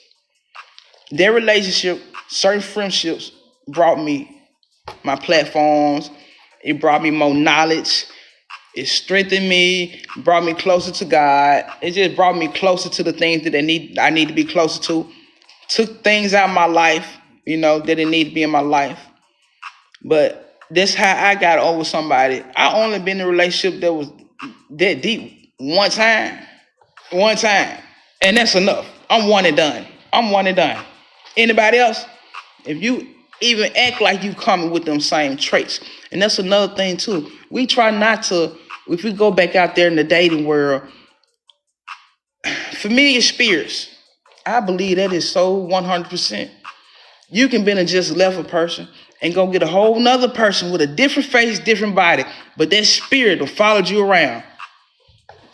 Their relationship, certain friendships brought me my platforms. It brought me more knowledge. It strengthened me, brought me closer to God. It just brought me closer to the things that I need to be closer to. Took things out of my life, that didn't need to be in my life. But that's how I got over somebody. I only been in a relationship that was that deep one time. One time. And that's enough. I'm one and done. Anybody else? If you even act like you coming with them same traits. And that's another thing too. We try not to, if we go back out there in the dating world, familiar spirits, I believe that is so 100%. You can been and just left a person and go get a whole nother person with a different face, different body, but that spirit will follow you around.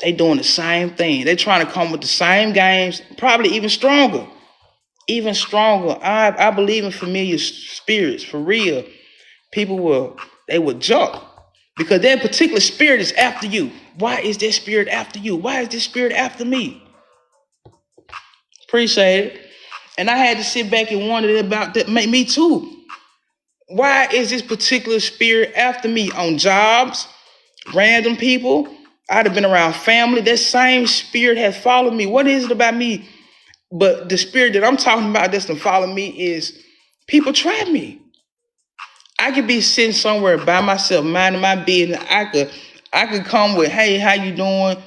They doing the same thing. They trying to come with the same games, probably even stronger. Even stronger. I believe in familiar spirits, for real. People will jump because that particular spirit is after you. Why is that spirit after you? Why is this spirit after me? Appreciate it. And I had to sit back and wonder about that. Me too. Why is this particular spirit after me on jobs, random people? I'd have been around family. That same spirit has followed me. What is it about me? But the spirit that I'm talking about that's to follow me is people trap me. I could be sitting somewhere by myself, minding my business. I could come with, hey, how you doing?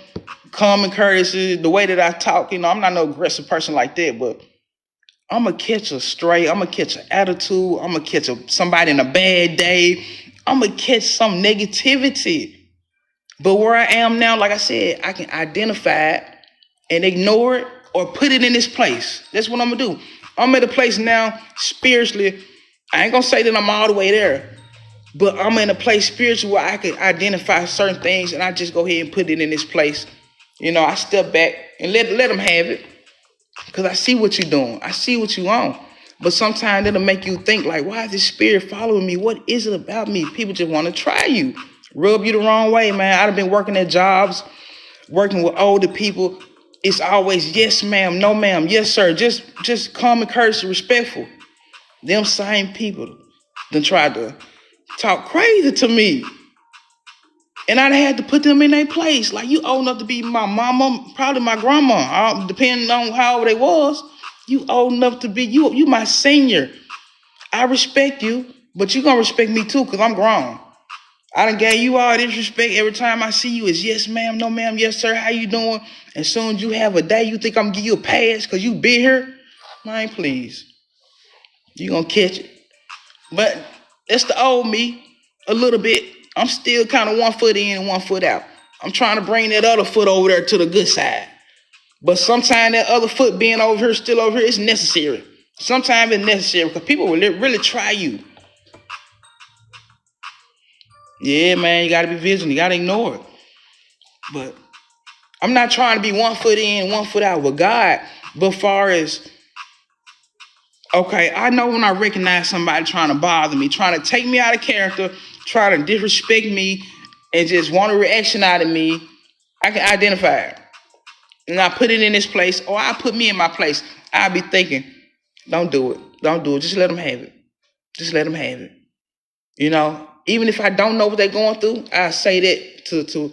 Common courtesy, the way that I talk. I'm not no aggressive person like that, but I'm going to catch a stray. I'm going to catch an attitude. I'm going to catch somebody in a bad day. I'm going to catch some negativity. But where I am now, like I said, I can identify it and ignore it or put it in its place. That's what I'm going to do. I'm at a place now spiritually. I ain't going to say that I'm all the way there, but I'm in a place spiritually where I can identify certain things and I just go ahead and put it in its place. I step back and let them have it. Because I see what you're doing. I see what you want. But sometimes it'll make you think like, why is this spirit following me? What is it about me? People just want to try you. Rub you the wrong way, man. I've been working at jobs, working with older people. It's always, yes, ma'am, no, ma'am, yes, sir. Just calm and courteous, respectful. Them same people then tried to talk crazy to me. And I had to put them in their place. Like, you old enough to be my mama, probably my grandma, depending on how old they was. You old enough to be, you my senior. I respect you, but you gonna respect me too, because I'm grown. I done gave you all this respect. Every time I see you is yes, ma'am, no, ma'am, yes, sir, how you doing? As soon as you have a day, you think I'm gonna give you a pass because you been here? Man, please. You gonna catch it. But it's the old me a little bit. I'm still kind of 1 foot in and 1 foot out. I'm trying to bring that other foot over there to the good side. But sometimes that other foot being over here, still over here, is necessary. Sometimes it's necessary because people will really try you. Yeah, man, you got to be vigilant. You got to ignore it. But I'm not trying to be 1 foot in, 1 foot out with God. But far as, okay, I know when I recognize somebody trying to bother me, trying to take me out of character, trying to disrespect me, and just want a reaction out of me, I can identify it. And I put it in this place, or I put me in my place. I'll be thinking, don't do it. Don't do it. Just let them have it. Just let them have it. You know, even if I don't know what they're going through, I say that to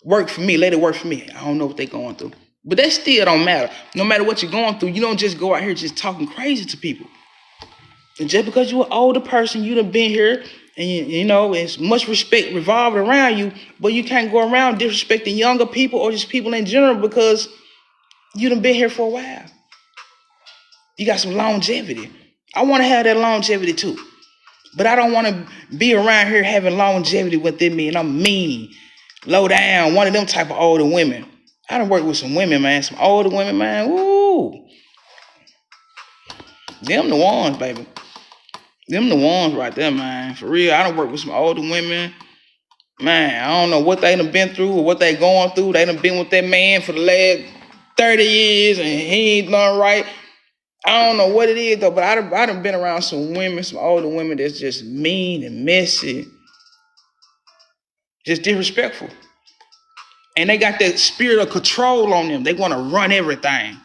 work for me. Let it work for me. I don't know what they're going through. But that still don't matter. No matter what you're going through, you don't just go out here just talking crazy to people. And just because you're an older person, you done been here, and you know, it's much respect revolving around you, but you can't go around disrespecting younger people or just people in general because you done been here for a while. You got some longevity. I want to have that longevity too. But I don't want to be around here having longevity within me, and I'm mean, low down, one of them type of older women. I done worked with some women, man, some older women, man. Woo! Them the ones, baby. Them the ones right there, man. For real, I done worked with some older women. Man, I don't know what they done been through or what they going through. They done been with that man for the last 30 years, and he ain't done right. I don't know what it is, though, but I done been around some women, some older women that's just mean and messy, just disrespectful. And they got that spirit of control on them. They want to run everything.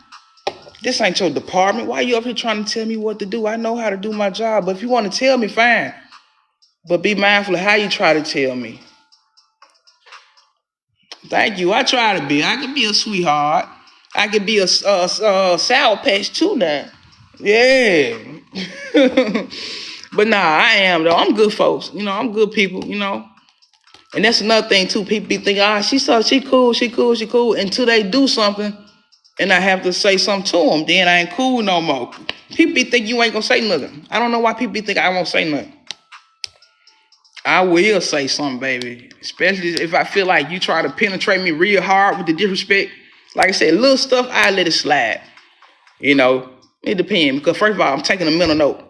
This ain't your department. Why you up here trying to tell me what to do? I know how to do my job. But if you want to tell me, fine. But be mindful of how you try to tell me. Thank you. I try to be. I can be a sweetheart. I can be a sour patch too now. Yeah. But nah, I am though. I'm good folks. You know, I'm good people, you know. And that's another thing too. People be thinking, she cool, until they do something and I have to say something to them. Then I ain't cool no more. People be thinking you ain't gonna say nothing. I don't know why people be thinking I won't say nothing. I will say something, baby. Especially if I feel like you try to penetrate me real hard with the disrespect. Like I said, little stuff, I let it slide. You know, it depends. Because first of all, I'm taking a mental note.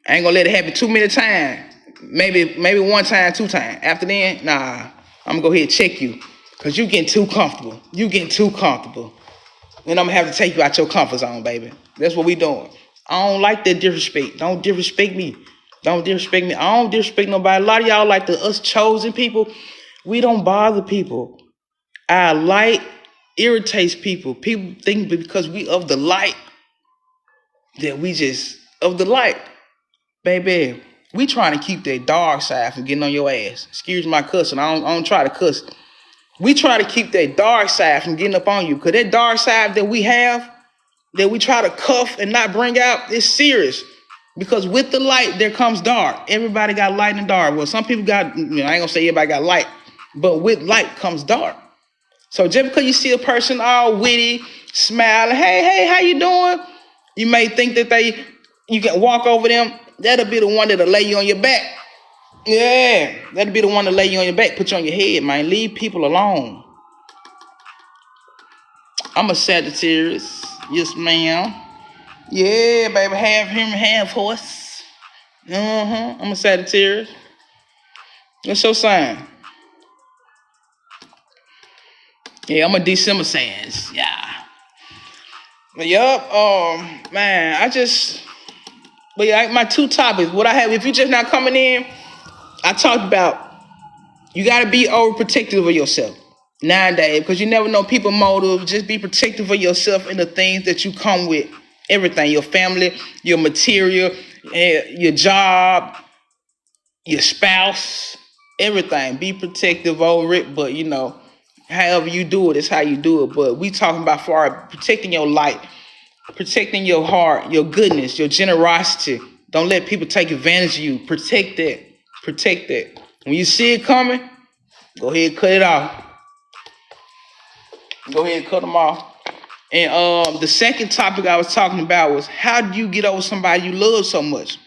I ain't gonna let it happen too many times. Maybe 1 time, 2 times. After then, nah, I'm gonna go ahead and check you. Because you getting too comfortable. Then I'm gonna have to take you out your comfort zone, baby. That's what we doing. I don't like that disrespect. Don't disrespect me. I don't disrespect nobody. A lot of y'all like us chosen people. We don't bother people. Our light irritates people. People think because we of the light that we just of the light. Baby, we trying to keep that dark side from getting on your ass. Excuse my cussing. I don't try to cuss. We try to keep that dark side from getting up on you. Because that dark side that we have, that we try to cuff and not bring out, is serious. Because with the light, there comes dark. Everybody got light and dark. Well, some people got, I ain't gonna say everybody got light, but with light comes dark. So just because you see a person all witty, smiling, hey, how you doing? You may think that you can walk over them. That'll be the one that'll lay you on your back. Yeah, that'll be the one to lay you on your back, put you on your head, man. Leave people alone. I'm a Sagittarius. Yes, ma'am. Yeah, baby, half human, half horse. I'm a Sagittarius. What's your sign? Yeah, I'm a December Sag. Yeah. But yup, man, but yeah, my 2 topics. What I have, if you're just not coming in, I talked about you gotta be overprotective of yourself nowadays because you never know people's motives. Just be protective of yourself and the things that you come with. Everything, your family, your material, your job, your spouse, everything. Be protective over it, but you know, however you do it is how you do it. But we talking about protecting your light, protecting your heart, your goodness, your generosity. Don't let people take advantage of you. Protect that. Protect that. When you see it coming, go ahead and cut it off. Go ahead and cut them off. And the second topic I was talking about was how do you get over somebody you love so much?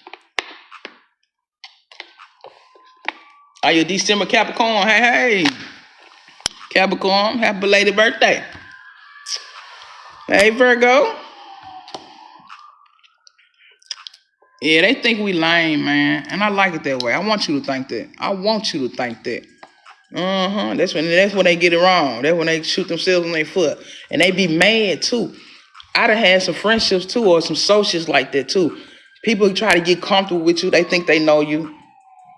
Are you a December Capricorn? Hey, Capricorn, happy belated birthday. Hey, Virgo. Yeah, they think we lame, man. And I like it that way. I want you to think that. I want you to think that. That's when they get it wrong. That's when they shoot themselves in their foot. And they be mad too. I done had some friendships too, or some associates like that too. People try to get comfortable with you. They think they know you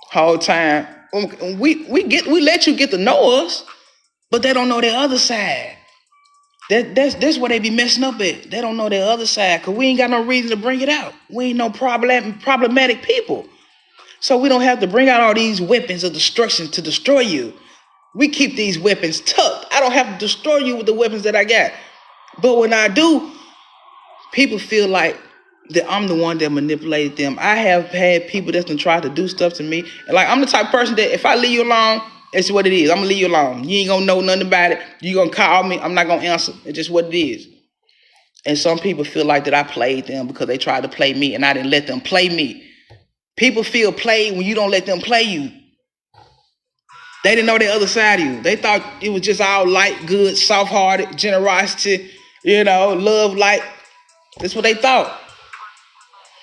whole time. We let you get to know us, but they don't know their other side. That's where they be messing up at. They don't know their other side because we ain't got no reason to bring it out. We ain't no problematic people. So we don't have to bring out all these weapons of destruction to destroy you. We keep these weapons tucked. I don't have to destroy you with the weapons that I got. But when I do, people feel like that I'm the one that manipulated them. I have had people that's been trying to do stuff to me. And like, I'm the type of person that if I leave you alone, it's what it is. I'm gonna leave you alone. You ain't gonna know nothing about it. You gonna call me, I'm not gonna answer. It's just what it is. And some people feel like that I played them because they tried to play me and I didn't let them play me. People feel played when you don't let them play you. They didn't know the other side of you. They thought it was just all light, good, soft-hearted, generosity, love, light. That's what they thought.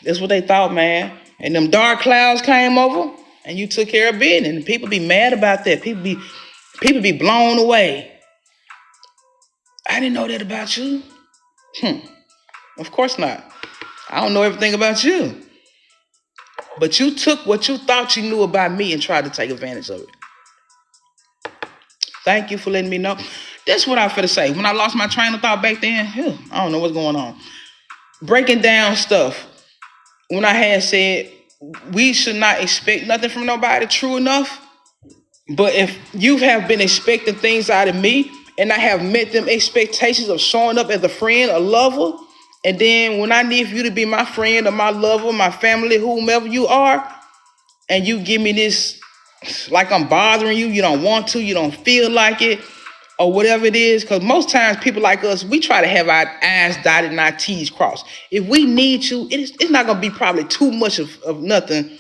That's what they thought, man. And them dark clouds came over, and you took care of business. And people be mad about that. People be blown away. I didn't know that about you. Of course not. I don't know everything about you. But you took what you thought you knew about me and tried to take advantage of it. Thank you for letting me know. That's what I finna say. When I lost my train of thought back then, I don't know what's going on. Breaking down stuff. When I had said we should not expect nothing from nobody, true enough. But if you have been expecting things out of me and I have met them expectations of showing up as a friend, a lover, and then when I need for you to be my friend or my lover, my family, whomever you are, and you give me this like I'm bothering you, you don't want to, you don't feel like it, or whatever it is, because most times people like us, we try to have our I's dotted and our T's crossed. If we need you, it's not going to be probably too much of nothing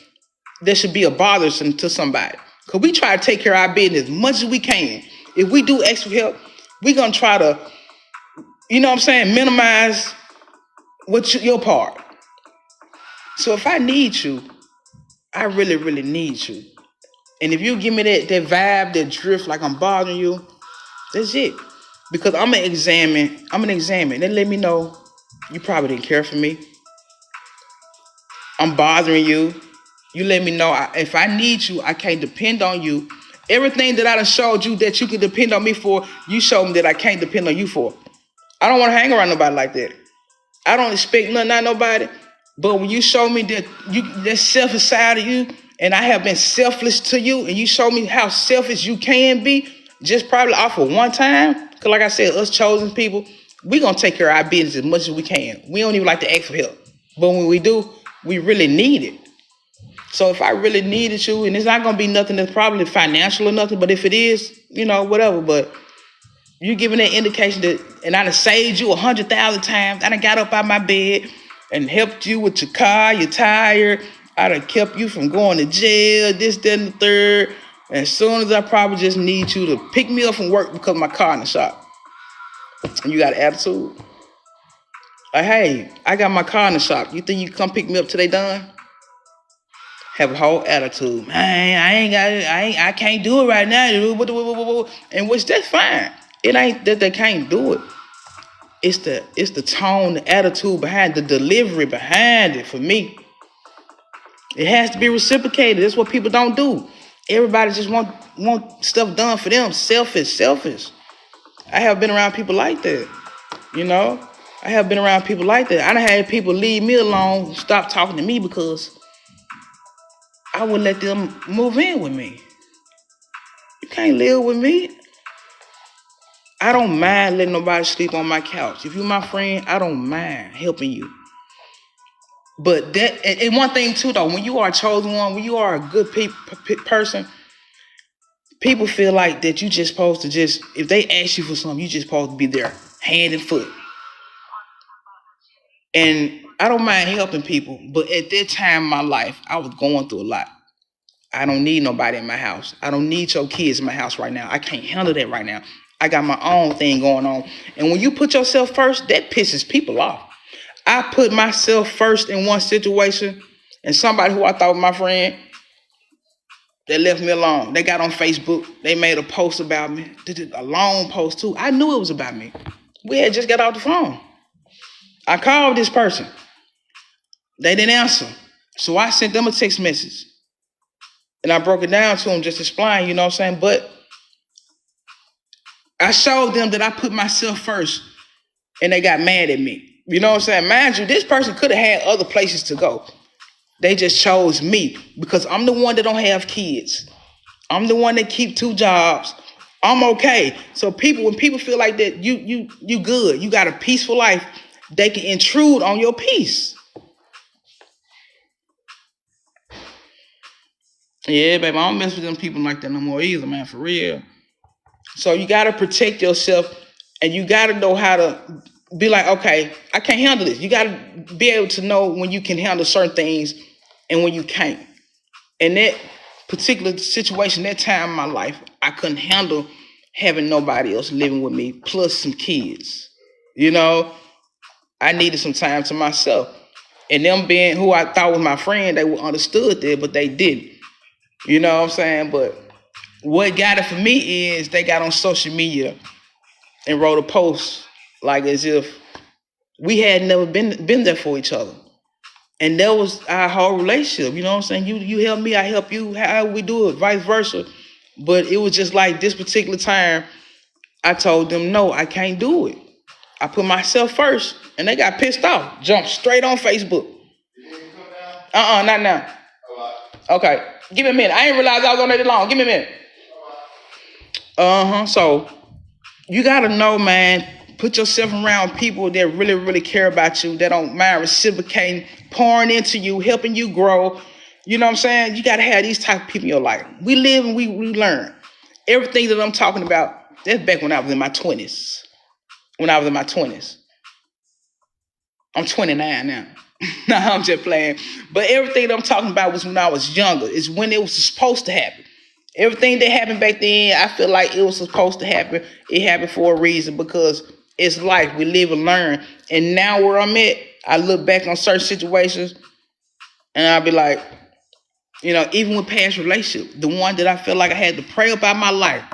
that should be a bothersome to somebody. Because we try to take care of our business as much as we can. If we do extra help, we're going to try to, minimize your part. So if I need you, I really, really need you. And if you give me that vibe, that drift, like I'm bothering you, that's it. Because I'm gonna examine. They let me know you probably didn't care for me. I'm bothering you. You let me know if I need you, I can't depend on you. Everything that I done showed you that you can depend on me for, you showed me that I can't depend on you for. I don't want to hang around nobody like that. I don't expect nothing out of nobody. But when you show me that selfish side of you, and I have been selfless to you, and you show me how selfish you can be, just probably off of one time, because like I said, us chosen people, we going to take care of our business as much as we can. We don't even like to ask for help. But when we do, we really need it. So if I really needed you, and it's not going to be nothing that's probably financial or nothing, but if it is, whatever, but you giving that indication that, and I done saved you 100,000 times. I done got up out my bed and helped you with your car, your tire. I done kept you from going to jail, this, that, and the third. And as soon as I probably just need you to pick me up from work because my car in the shop. And you got an attitude. Like, hey, I got my car in the shop. You think you can come pick me up till they done? Have a whole attitude. Man, I can't do it right now. And which that's fine. It ain't that they can't do it. It's the tone, the attitude behind, the delivery behind it for me. It has to be reciprocated. That's what people don't do. Everybody just want stuff done for them. Selfish. I have been around people like that. I have been around people like that. I done had people leave me alone, stop talking to me because I would let them move in with me. You can't live with me. I don't mind letting nobody sleep on my couch. If you're my friend, I don't mind helping you. But that, and one thing too though, when you are a chosen one, when you are a good person, people feel like that you just supposed to if they ask you for something, you just supposed to be there, hand and foot. And I don't mind helping people, but at that time in my life, I was going through a lot. I don't need nobody in my house. I don't need your kids in my house right now. I can't handle that right now. I got my own thing going on. And when you put yourself first, that pisses people off. I put myself first in one situation, and somebody who I thought was my friend, they left me alone. They got on Facebook. They made a post about me. Did a long post too. I knew it was about me. We had just got off the phone. I called this person. They didn't answer. So I sent them a text message. And I broke it down to them, just explain, you know what I'm saying? But I showed them that I put myself first, and they got mad at me. You know what I'm saying? Mind you, this person could have had other places to go. They just chose me because I'm the one that don't have kids. I'm the one that keep 2 jobs. I'm okay. So when people feel like that, you good. You got a peaceful life. They can intrude on your peace. Yeah, baby, I don't mess with them people like that no more either, man, for real. So you got to protect yourself, and you got to know how to be like, okay, I can't handle this. You got to be able to know when you can handle certain things and when you can't. In that particular situation, that time in my life, I couldn't handle having nobody else living with me, plus some kids. You know, I needed some time to myself. And them being who I thought was my friend, they were understood there, but they didn't. You know what I'm saying? But what got it for me is they got on social media and wrote a post like as if we had never been there for each other. And that was our whole relationship. You know what I'm saying? You help me, I help you. How we do it, vice versa. But it was just like this particular time, I told them, no, I can't do it. I put myself first. And they got pissed off. Jumped straight on Facebook. Not now. Okay. Give me a minute. I didn't realize I was on there that long. Give me a minute. So you gotta know, man, put yourself around people that really, really care about you, that don't mind reciprocating, pouring into you, helping you grow. You know what I'm saying? You gotta have these type of people in your life. We live and we learn. Everything that I'm talking about, that's back when I was in my 20s. I'm 29 now. No, I'm just playing. But everything that I'm talking about was when I was younger. It's when it was supposed to happen. Everything that happened back then, I feel like it was supposed to happen. It happened for a reason because it's life. We live and learn. And now where I'm at, I look back on certain situations and I'll be like, you know, even with past relationships, the one that I feel like I had to pray about my life,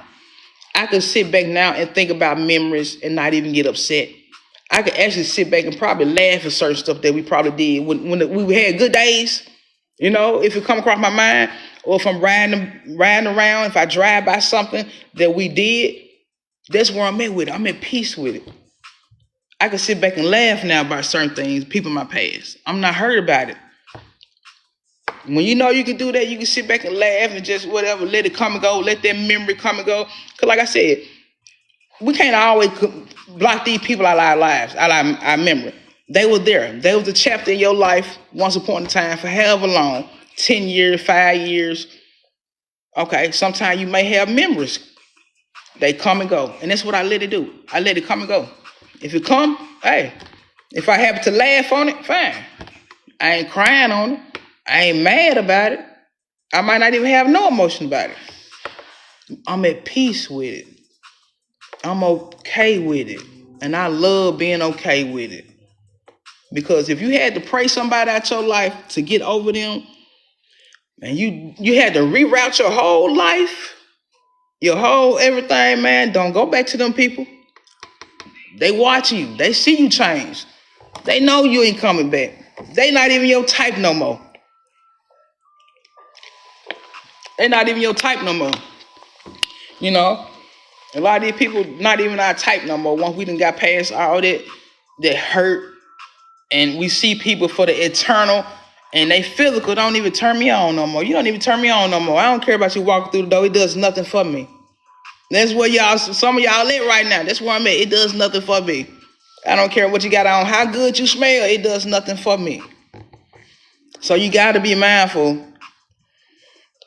I could sit back now and think about memories and not even get upset. I could actually sit back and probably laugh at certain stuff that we probably did when we had good days. You know, if it come across my mind, or if I'm riding around, if I drive by something that we did, that's where I'm at with it. I'm at peace with it. I can sit back and laugh now about certain things, people in my past. I'm not hurt about it. When you know you can do that, you can sit back and laugh and just whatever, let it come and go, let that memory come and go. Because like I said, we can't always block these people out of our lives, out of our memory. They were there. They was a chapter in your life once upon a time for however long, 10 years, 5 years. Okay, sometimes you may have memories. They come and go. And that's what I let it do. I let it come and go. If it come, hey. If I happen to laugh on it, fine. I ain't crying on it. I ain't mad about it. I might not even have no emotion about it. I'm at peace with it. I'm okay with it. And I love being okay with it. Because if you had to pray somebody out your life to get over them, and you had to reroute your whole life, your whole everything, man, don't go back to them people. They watching you. They see you change. They know you ain't coming back. They not even your type no more. They not even your type no more. You know? A lot of these people not even our type no more. Once we done got past all that hurt, and we see people for the eternal, and they physical don't even turn me on no more. You don't even turn me on no more. I don't care about you walking through the door. It does nothing for me. That's where some of y'all at right now. That's where I'm at. It does nothing for me. I don't care what you got on, how good you smell. It does nothing for me. So you got to be mindful.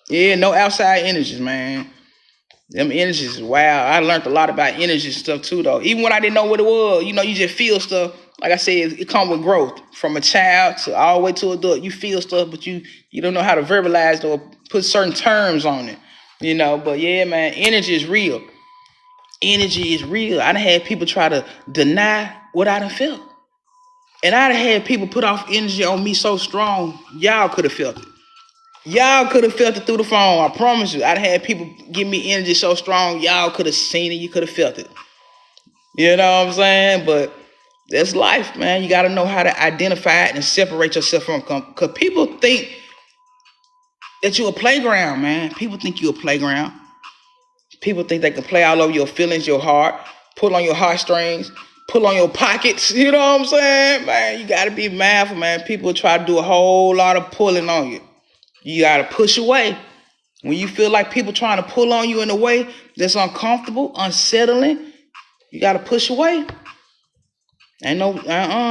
Yeah, no outside energies, man. Them energies is wild. I learned a lot about energy stuff too, though. Even when I didn't know what it was, you know, you just feel stuff. Like I said, it comes with growth. From a child to all the way to adult, you feel stuff, but you don't know how to verbalize it or put certain terms on it, you know. But yeah, man, energy is real. Energy is real. I done had people try to deny what I done felt. And I done had people put off energy on me so strong, y'all could have felt it. Y'all could have felt it through the phone. I promise you. I done had people give me energy so strong, y'all could have seen it. You could have felt it. You know what I'm saying? But that's life, man. You got to know how to identify it and separate yourself from it. Because people think that you're a playground, man. People think you're a playground. People think they can play all over your feelings, your heart, pull on your heartstrings, pull on your pockets. You know what I'm saying? Man, you got to be mindful, man. People try to do a whole lot of pulling on you. You got to push away. When you feel like people trying to pull on you in a way that's uncomfortable, unsettling, you got to push away. Ain't no,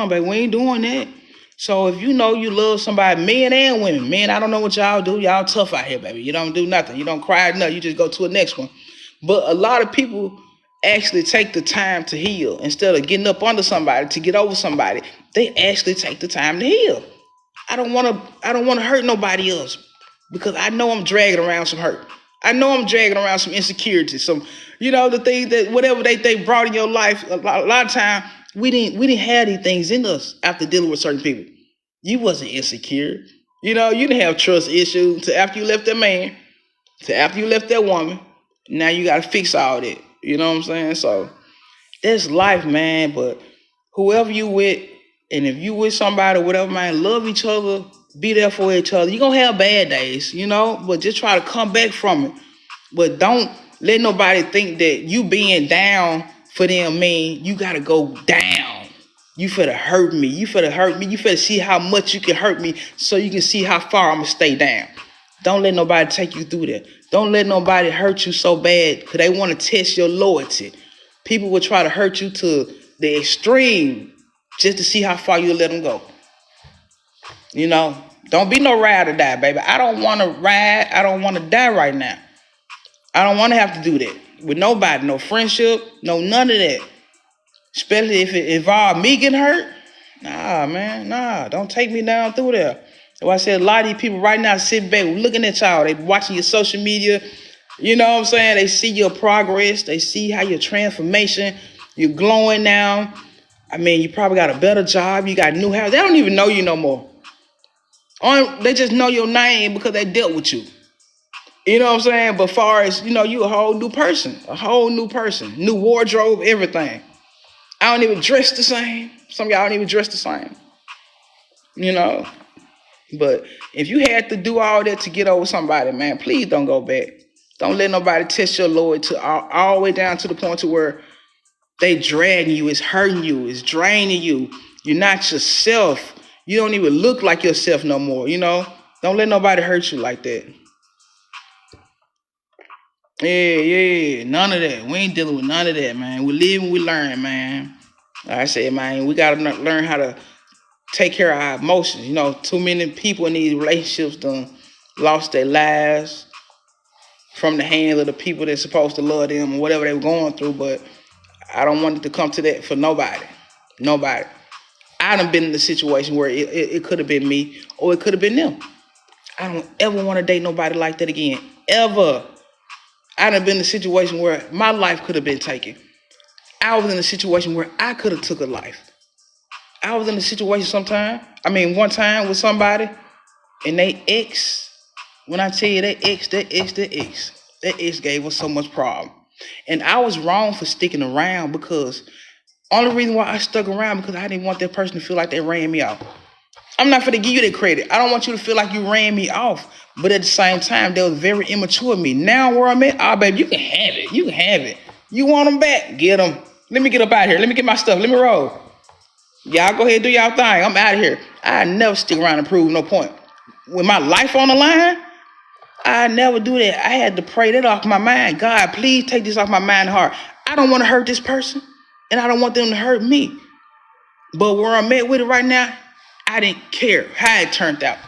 baby, we ain't doing that. So if you know you love somebody, men and women, men, I don't know what y'all do. Y'all tough out here, baby. You don't do nothing. You don't cry nothing. You just go to the next one. But a lot of people actually take the time to heal. Instead of getting up under somebody to get over somebody, they actually take the time to heal. I don't want to hurt nobody else because I know I'm dragging around some hurt. I know I'm dragging around some insecurity, some, the things that whatever they brought in your life. A lot of time we didn't have these things in us after dealing with certain people. You wasn't insecure. You didn't have trust issues to after you left that man, to after you left that woman. Now you got to fix all that. You know what I'm saying? So that's life, man. But whoever you with, and if you with somebody or whatever, man, love each other, be there for each other. You're going to have bad days, but just try to come back from it. But don't let nobody think that you being down for them mean you got to go down. You finna hurt me. You finna see how much you can hurt me so you can see how far I'm going to stay down. Don't let nobody take you through that. Don't let nobody hurt you so bad because they want to test your loyalty. People will try to hurt you to the extreme just to see how far you let them go. Don't be no ride or die, baby. I don't want to ride. I don't want to die right now. I don't want to have to do that with nobody. No friendship, no none of that. Especially if it involves me getting hurt. Nah, man, nah. Don't take me down through there. So I said a lot of these people right now sit back looking at y'all. They watching your social media. You know what I'm saying? They see your progress. They see how your transformation. You're glowing now. I mean, you probably got a better job. You got a new house. They don't even know you no more. They just know your name because they dealt with you. You know what I'm saying? But far as, you a whole new person. A whole new person. New wardrobe, everything. I don't even dress the same. Some of y'all don't even dress the same. But if you had to do all that to get over somebody, man, please don't go back. Don't let nobody test your loyalty all the way down to the point to where they dragging you, it's hurting you, it's draining you. You're not yourself. You don't even look like yourself no more, Don't let nobody hurt you like that. Yeah, none of that. We ain't dealing with none of that, man. We live and we learn, man. Like I said, man, we got to learn how to take care of our emotions. Too many people in these relationships done lost their lives from the hands of the people that's supposed to love them or whatever they were going through. But I don't want it to come to that for nobody. Nobody. I done been in a situation where it could have been me or it could have been them. I don't ever want to date nobody like that again. Ever. I done been in a situation where my life could have been taken. I was in a situation where I could have took a life. I was in a situation one time with somebody and they ex, when I tell you that ex gave us so much problem. And I was wrong for sticking around because only reason why I stuck around because I didn't want that person to feel like they ran me off. I'm not going to give you that credit. I don't want you to feel like you ran me off. But at the same time, that was very immature of me. Now where I'm at, baby, you can have it. You can have it. You want them back? Get them. Let me get up out of here. Let me get my stuff. Let me roll. Y'all go ahead and do y'all thing. I'm out of here. I never stick around and prove no point. With my life on the line, I never do that. I had to pray that off my mind. God, please take this off my mind and heart. I don't want to hurt this person, and I don't want them to hurt me. But where I'm at with it right now, I didn't care how it turned out.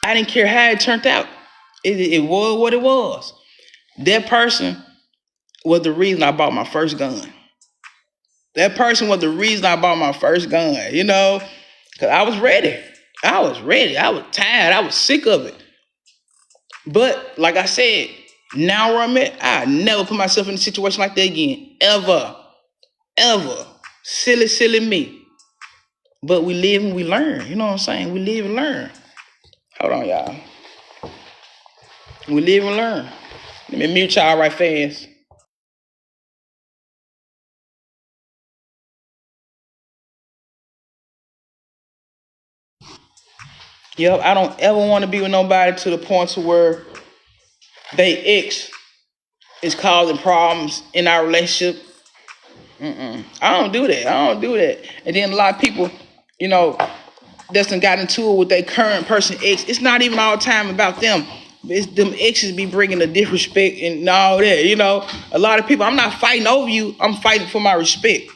I didn't care how it turned out. It was what it was. That person was the reason I bought my first gun. That person was the reason I bought my first gun, because I was ready. I was ready. I was tired. I was sick of it. But like I said, now where I'm at, I never put myself in a situation like that again. Ever. Ever. Silly, silly me. But we live and we learn. You know what I'm saying? We live and learn. Hold on, y'all. We live and learn. Let me mute y'all right fast. Yep, I don't ever want to be with nobody to the point to where they ex is causing problems in our relationship. I don't do that. I don't do that. And then a lot of people, you know, that's done got into it with their current person ex. It's not even all the time about them. It's them exes be bringing the disrespect and all that. You know, a lot of people. I'm not fighting over you. I'm fighting for my respect.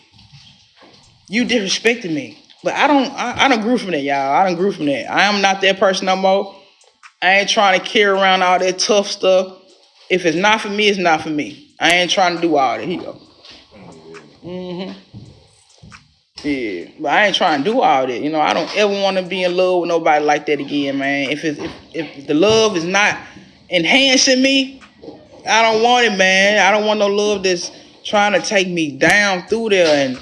You disrespecting me, but I don't grew from that, y'all. I don't grew from that. I am not that person no more. I ain't trying to carry around all that tough stuff. If it's not for me, it's not for me. I ain't trying to do all that. Here you go. Yeah, but I ain't trying to do all that. You know, I don't ever want to be in love with nobody like that again, man. If the love is not enhancing me, I don't want it, man. I don't want no love that's trying to take me down through there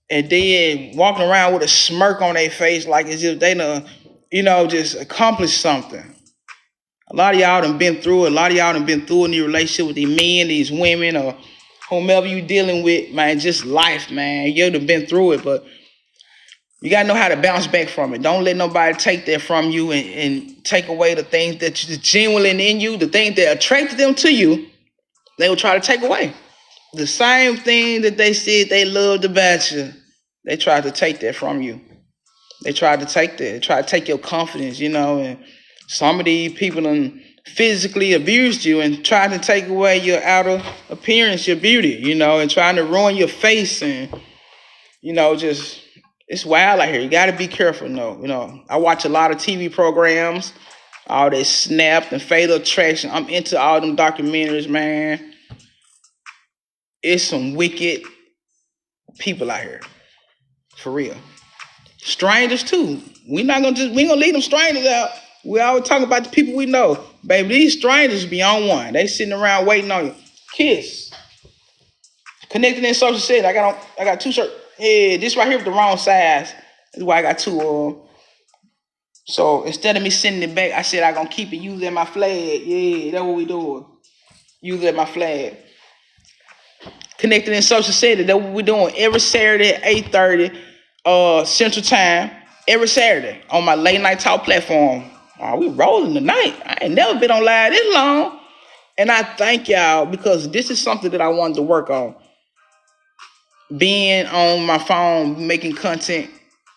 and then walking around with a smirk on their face like as if they done, just accomplished something. A lot of y'all done been through it. A lot of y'all done been through in your relationship with these men, these women, or whomever you dealing with, man. Just life, man. You done been through it, but you gotta know how to bounce back from it. Don't let nobody take that from you and take away the things that's genuine in you, the things that attracted them to you. They will try to take away the same thing that they said they loved about you. They tried to take that from you. They tried to take that. They tried to take your confidence, and some of these people done physically abused you and tried to take away your outer appearance, your beauty, and trying to ruin your face and, just it's wild out here. You got to be careful, I watch a lot of TV programs, all that Snapped and Fatal Attraction. I'm into all them documentaries, man. It's some wicked people out here, for real. Strangers too. We ain't gonna leave them strangers out. We always talk about the people we know. Baby, these strangers be on one. They sitting around waiting on you. K.I.S.S. Connecting in social setting. I got two shirts. Yeah, this right here is the wrong size. That's why I got two of them. So instead of me sending it back, I said I gonna keep it using my flag. Yeah, that's what we doing. Using my flag. Connecting in social setting. That's what we doing every Saturday at 8:30 Central Time. Every Saturday on my late night talk platform. We rolling tonight. I ain't never been on live this long. And I thank y'all because this is something that I wanted to work on. Being on my phone, making content,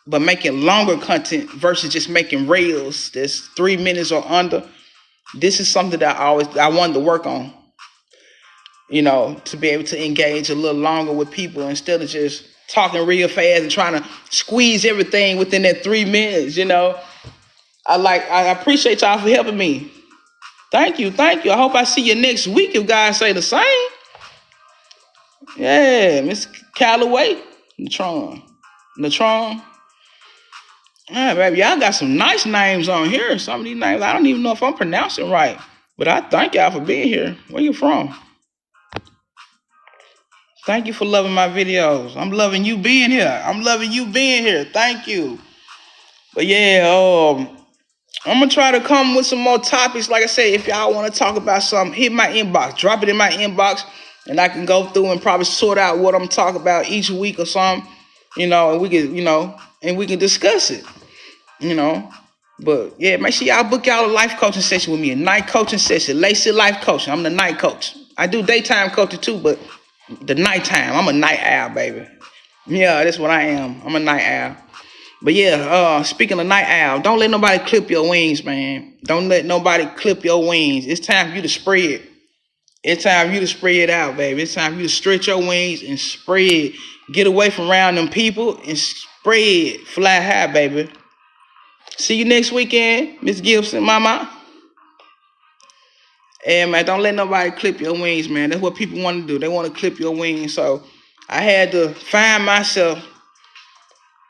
but making longer content versus just making reels that's 3 minutes or under. This is something that I wanted to work on. To be able to engage a little longer with people instead of just talking real fast and trying to squeeze everything within that 3 minutes. I appreciate y'all for helping me. Thank you. I hope I see you next week if God say the same. Yeah, Miss Calloway, Natron. Yeah, baby, y'all got some nice names on here. Some of these names I don't even know if I'm pronouncing right, but I thank y'all for being here. Where you from? Thank you for loving my videos. I'm loving you being here. Thank you. But yeah, I'm gonna try to come with some more topics. Like I said, if y'all want to talk about something, hit my inbox, drop it in my inbox, and I can go through and probably sort out what I'm talking about each week or something, and we can discuss it, you know. But yeah, make sure y'all book y'all a life coaching session with me, a night coaching session, Lacey Life Coaching. I'm the night coach. I do daytime coaching too, but the nighttime, I'm a night owl, baby. Yeah, that's what I am. I'm a night owl. But yeah, speaking of night owl, don't let nobody clip your wings, man. Don't let nobody clip your wings. It's time for you to spread. It's time for you to spread out, baby. It's time for you to stretch your wings and spread. Get away from around them people and spread. Fly high, baby. See you next weekend, Miss Gibson, mama. And man, don't let nobody clip your wings, man. That's what people want to do. They want to clip your wings. So I had to find myself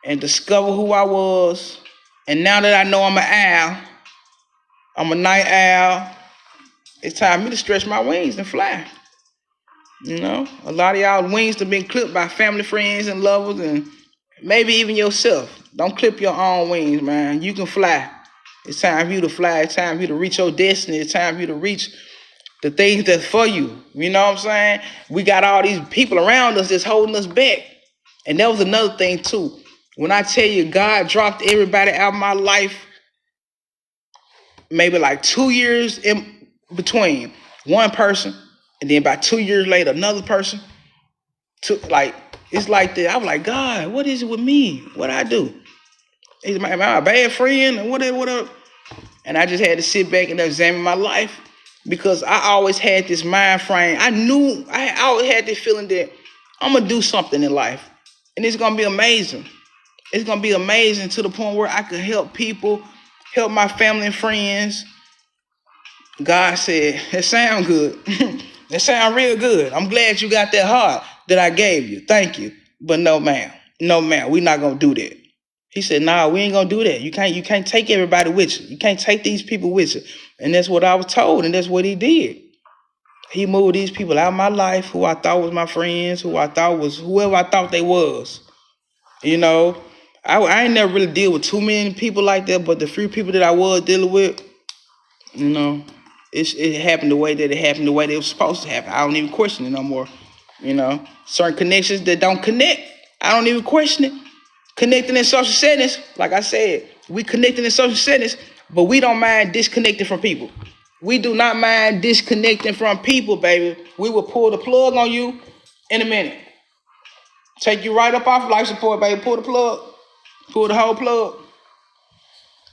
and discover who I was. And now that I know I'm an owl, I'm a night owl, It's time for me to stretch my wings and fly. You know, a lot of y'all wings have been clipped by family, friends, and lovers, and maybe even yourself. Don't clip your own wings, man. You can fly. It's time for you to fly. It's time for you to reach your destiny. It's time for you to reach the things that's for you. You know what I'm saying? We got all these people around us that's holding us back. And that was another thing too. When I tell you God dropped everybody out of my life, maybe like 2 years in between one person, and then about 2 years later, another person. Like, it's like that. I was like, God, what is it with me? What I do? Am I a bad friend? And whatever. And I just had to sit back and examine my life, because I always had this mind frame. I always had this feeling that I'm going to do something in life. And it's going to be amazing. It's going to be amazing to the point where I could help people, help my family and friends. God said, it sound good. It sound real good. I'm glad you got that heart that I gave you. Thank you. But no, ma'am. No, ma'am. We're not going to do that. He said, nah, we ain't going to do that. You can't take everybody with you. You can't take these people with you. And that's what I was told, and that's what he did. He moved these people out of my life who I thought was my friends, who I thought was whoever I thought they was. You know, I ain't never really deal with too many people like that, but the few people that I was dealing with, you know, it happened the way that it happened, the way that it was supposed to happen. I don't even question it no more. You know, certain connections that don't connect, I don't even question it. Connecting in social settings, like I said, we connecting in social settings, but we don't mind disconnecting from people. We do not mind disconnecting from people, baby. We will pull the plug on you in a minute. Take you right up off life support, baby. Pull the plug. Pull the whole plug.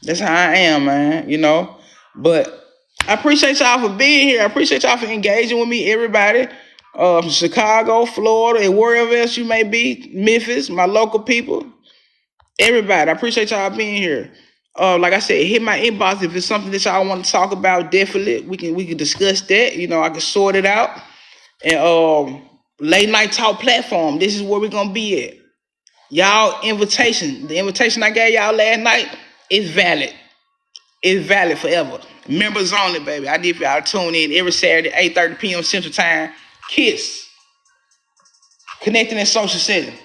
That's how I am, man, you know. But I appreciate y'all for being here. I appreciate y'all for engaging with me, everybody. From Chicago, Florida, and wherever else you may be. Memphis, my local people. Everybody, I appreciate y'all being here. Like I said, hit my inbox if it's something that y'all want to talk about. Definitely, we can discuss that. You know, I can sort it out. And late night talk platform. This is where we're gonna be at. Y'all invitation. The invitation I gave y'all last night is valid. It's valid forever. Members only, baby. I need for y'all to tune in every Saturday, 8:30 p.m. Central Time. K.I.S.S. Connecting in social settings.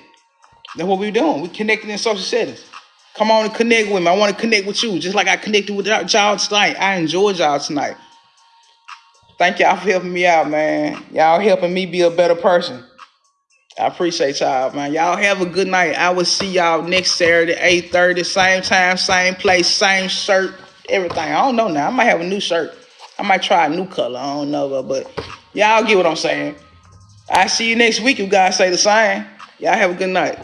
That's what we're doing. We're connecting in social settings. Come on and connect with me. I want to connect with you, just like I connected with y'all tonight. I enjoyed y'all tonight. Thank y'all for helping me out, man. Y'all helping me be a better person. I appreciate y'all, man. Y'all have a good night. I will see y'all next Saturday, 8:30, same time, same place, same shirt, everything. I don't know now. I might have a new shirt. I might try a new color. I don't know, but y'all get what I'm saying. I see you next week if God say the same. Y'all have a good night.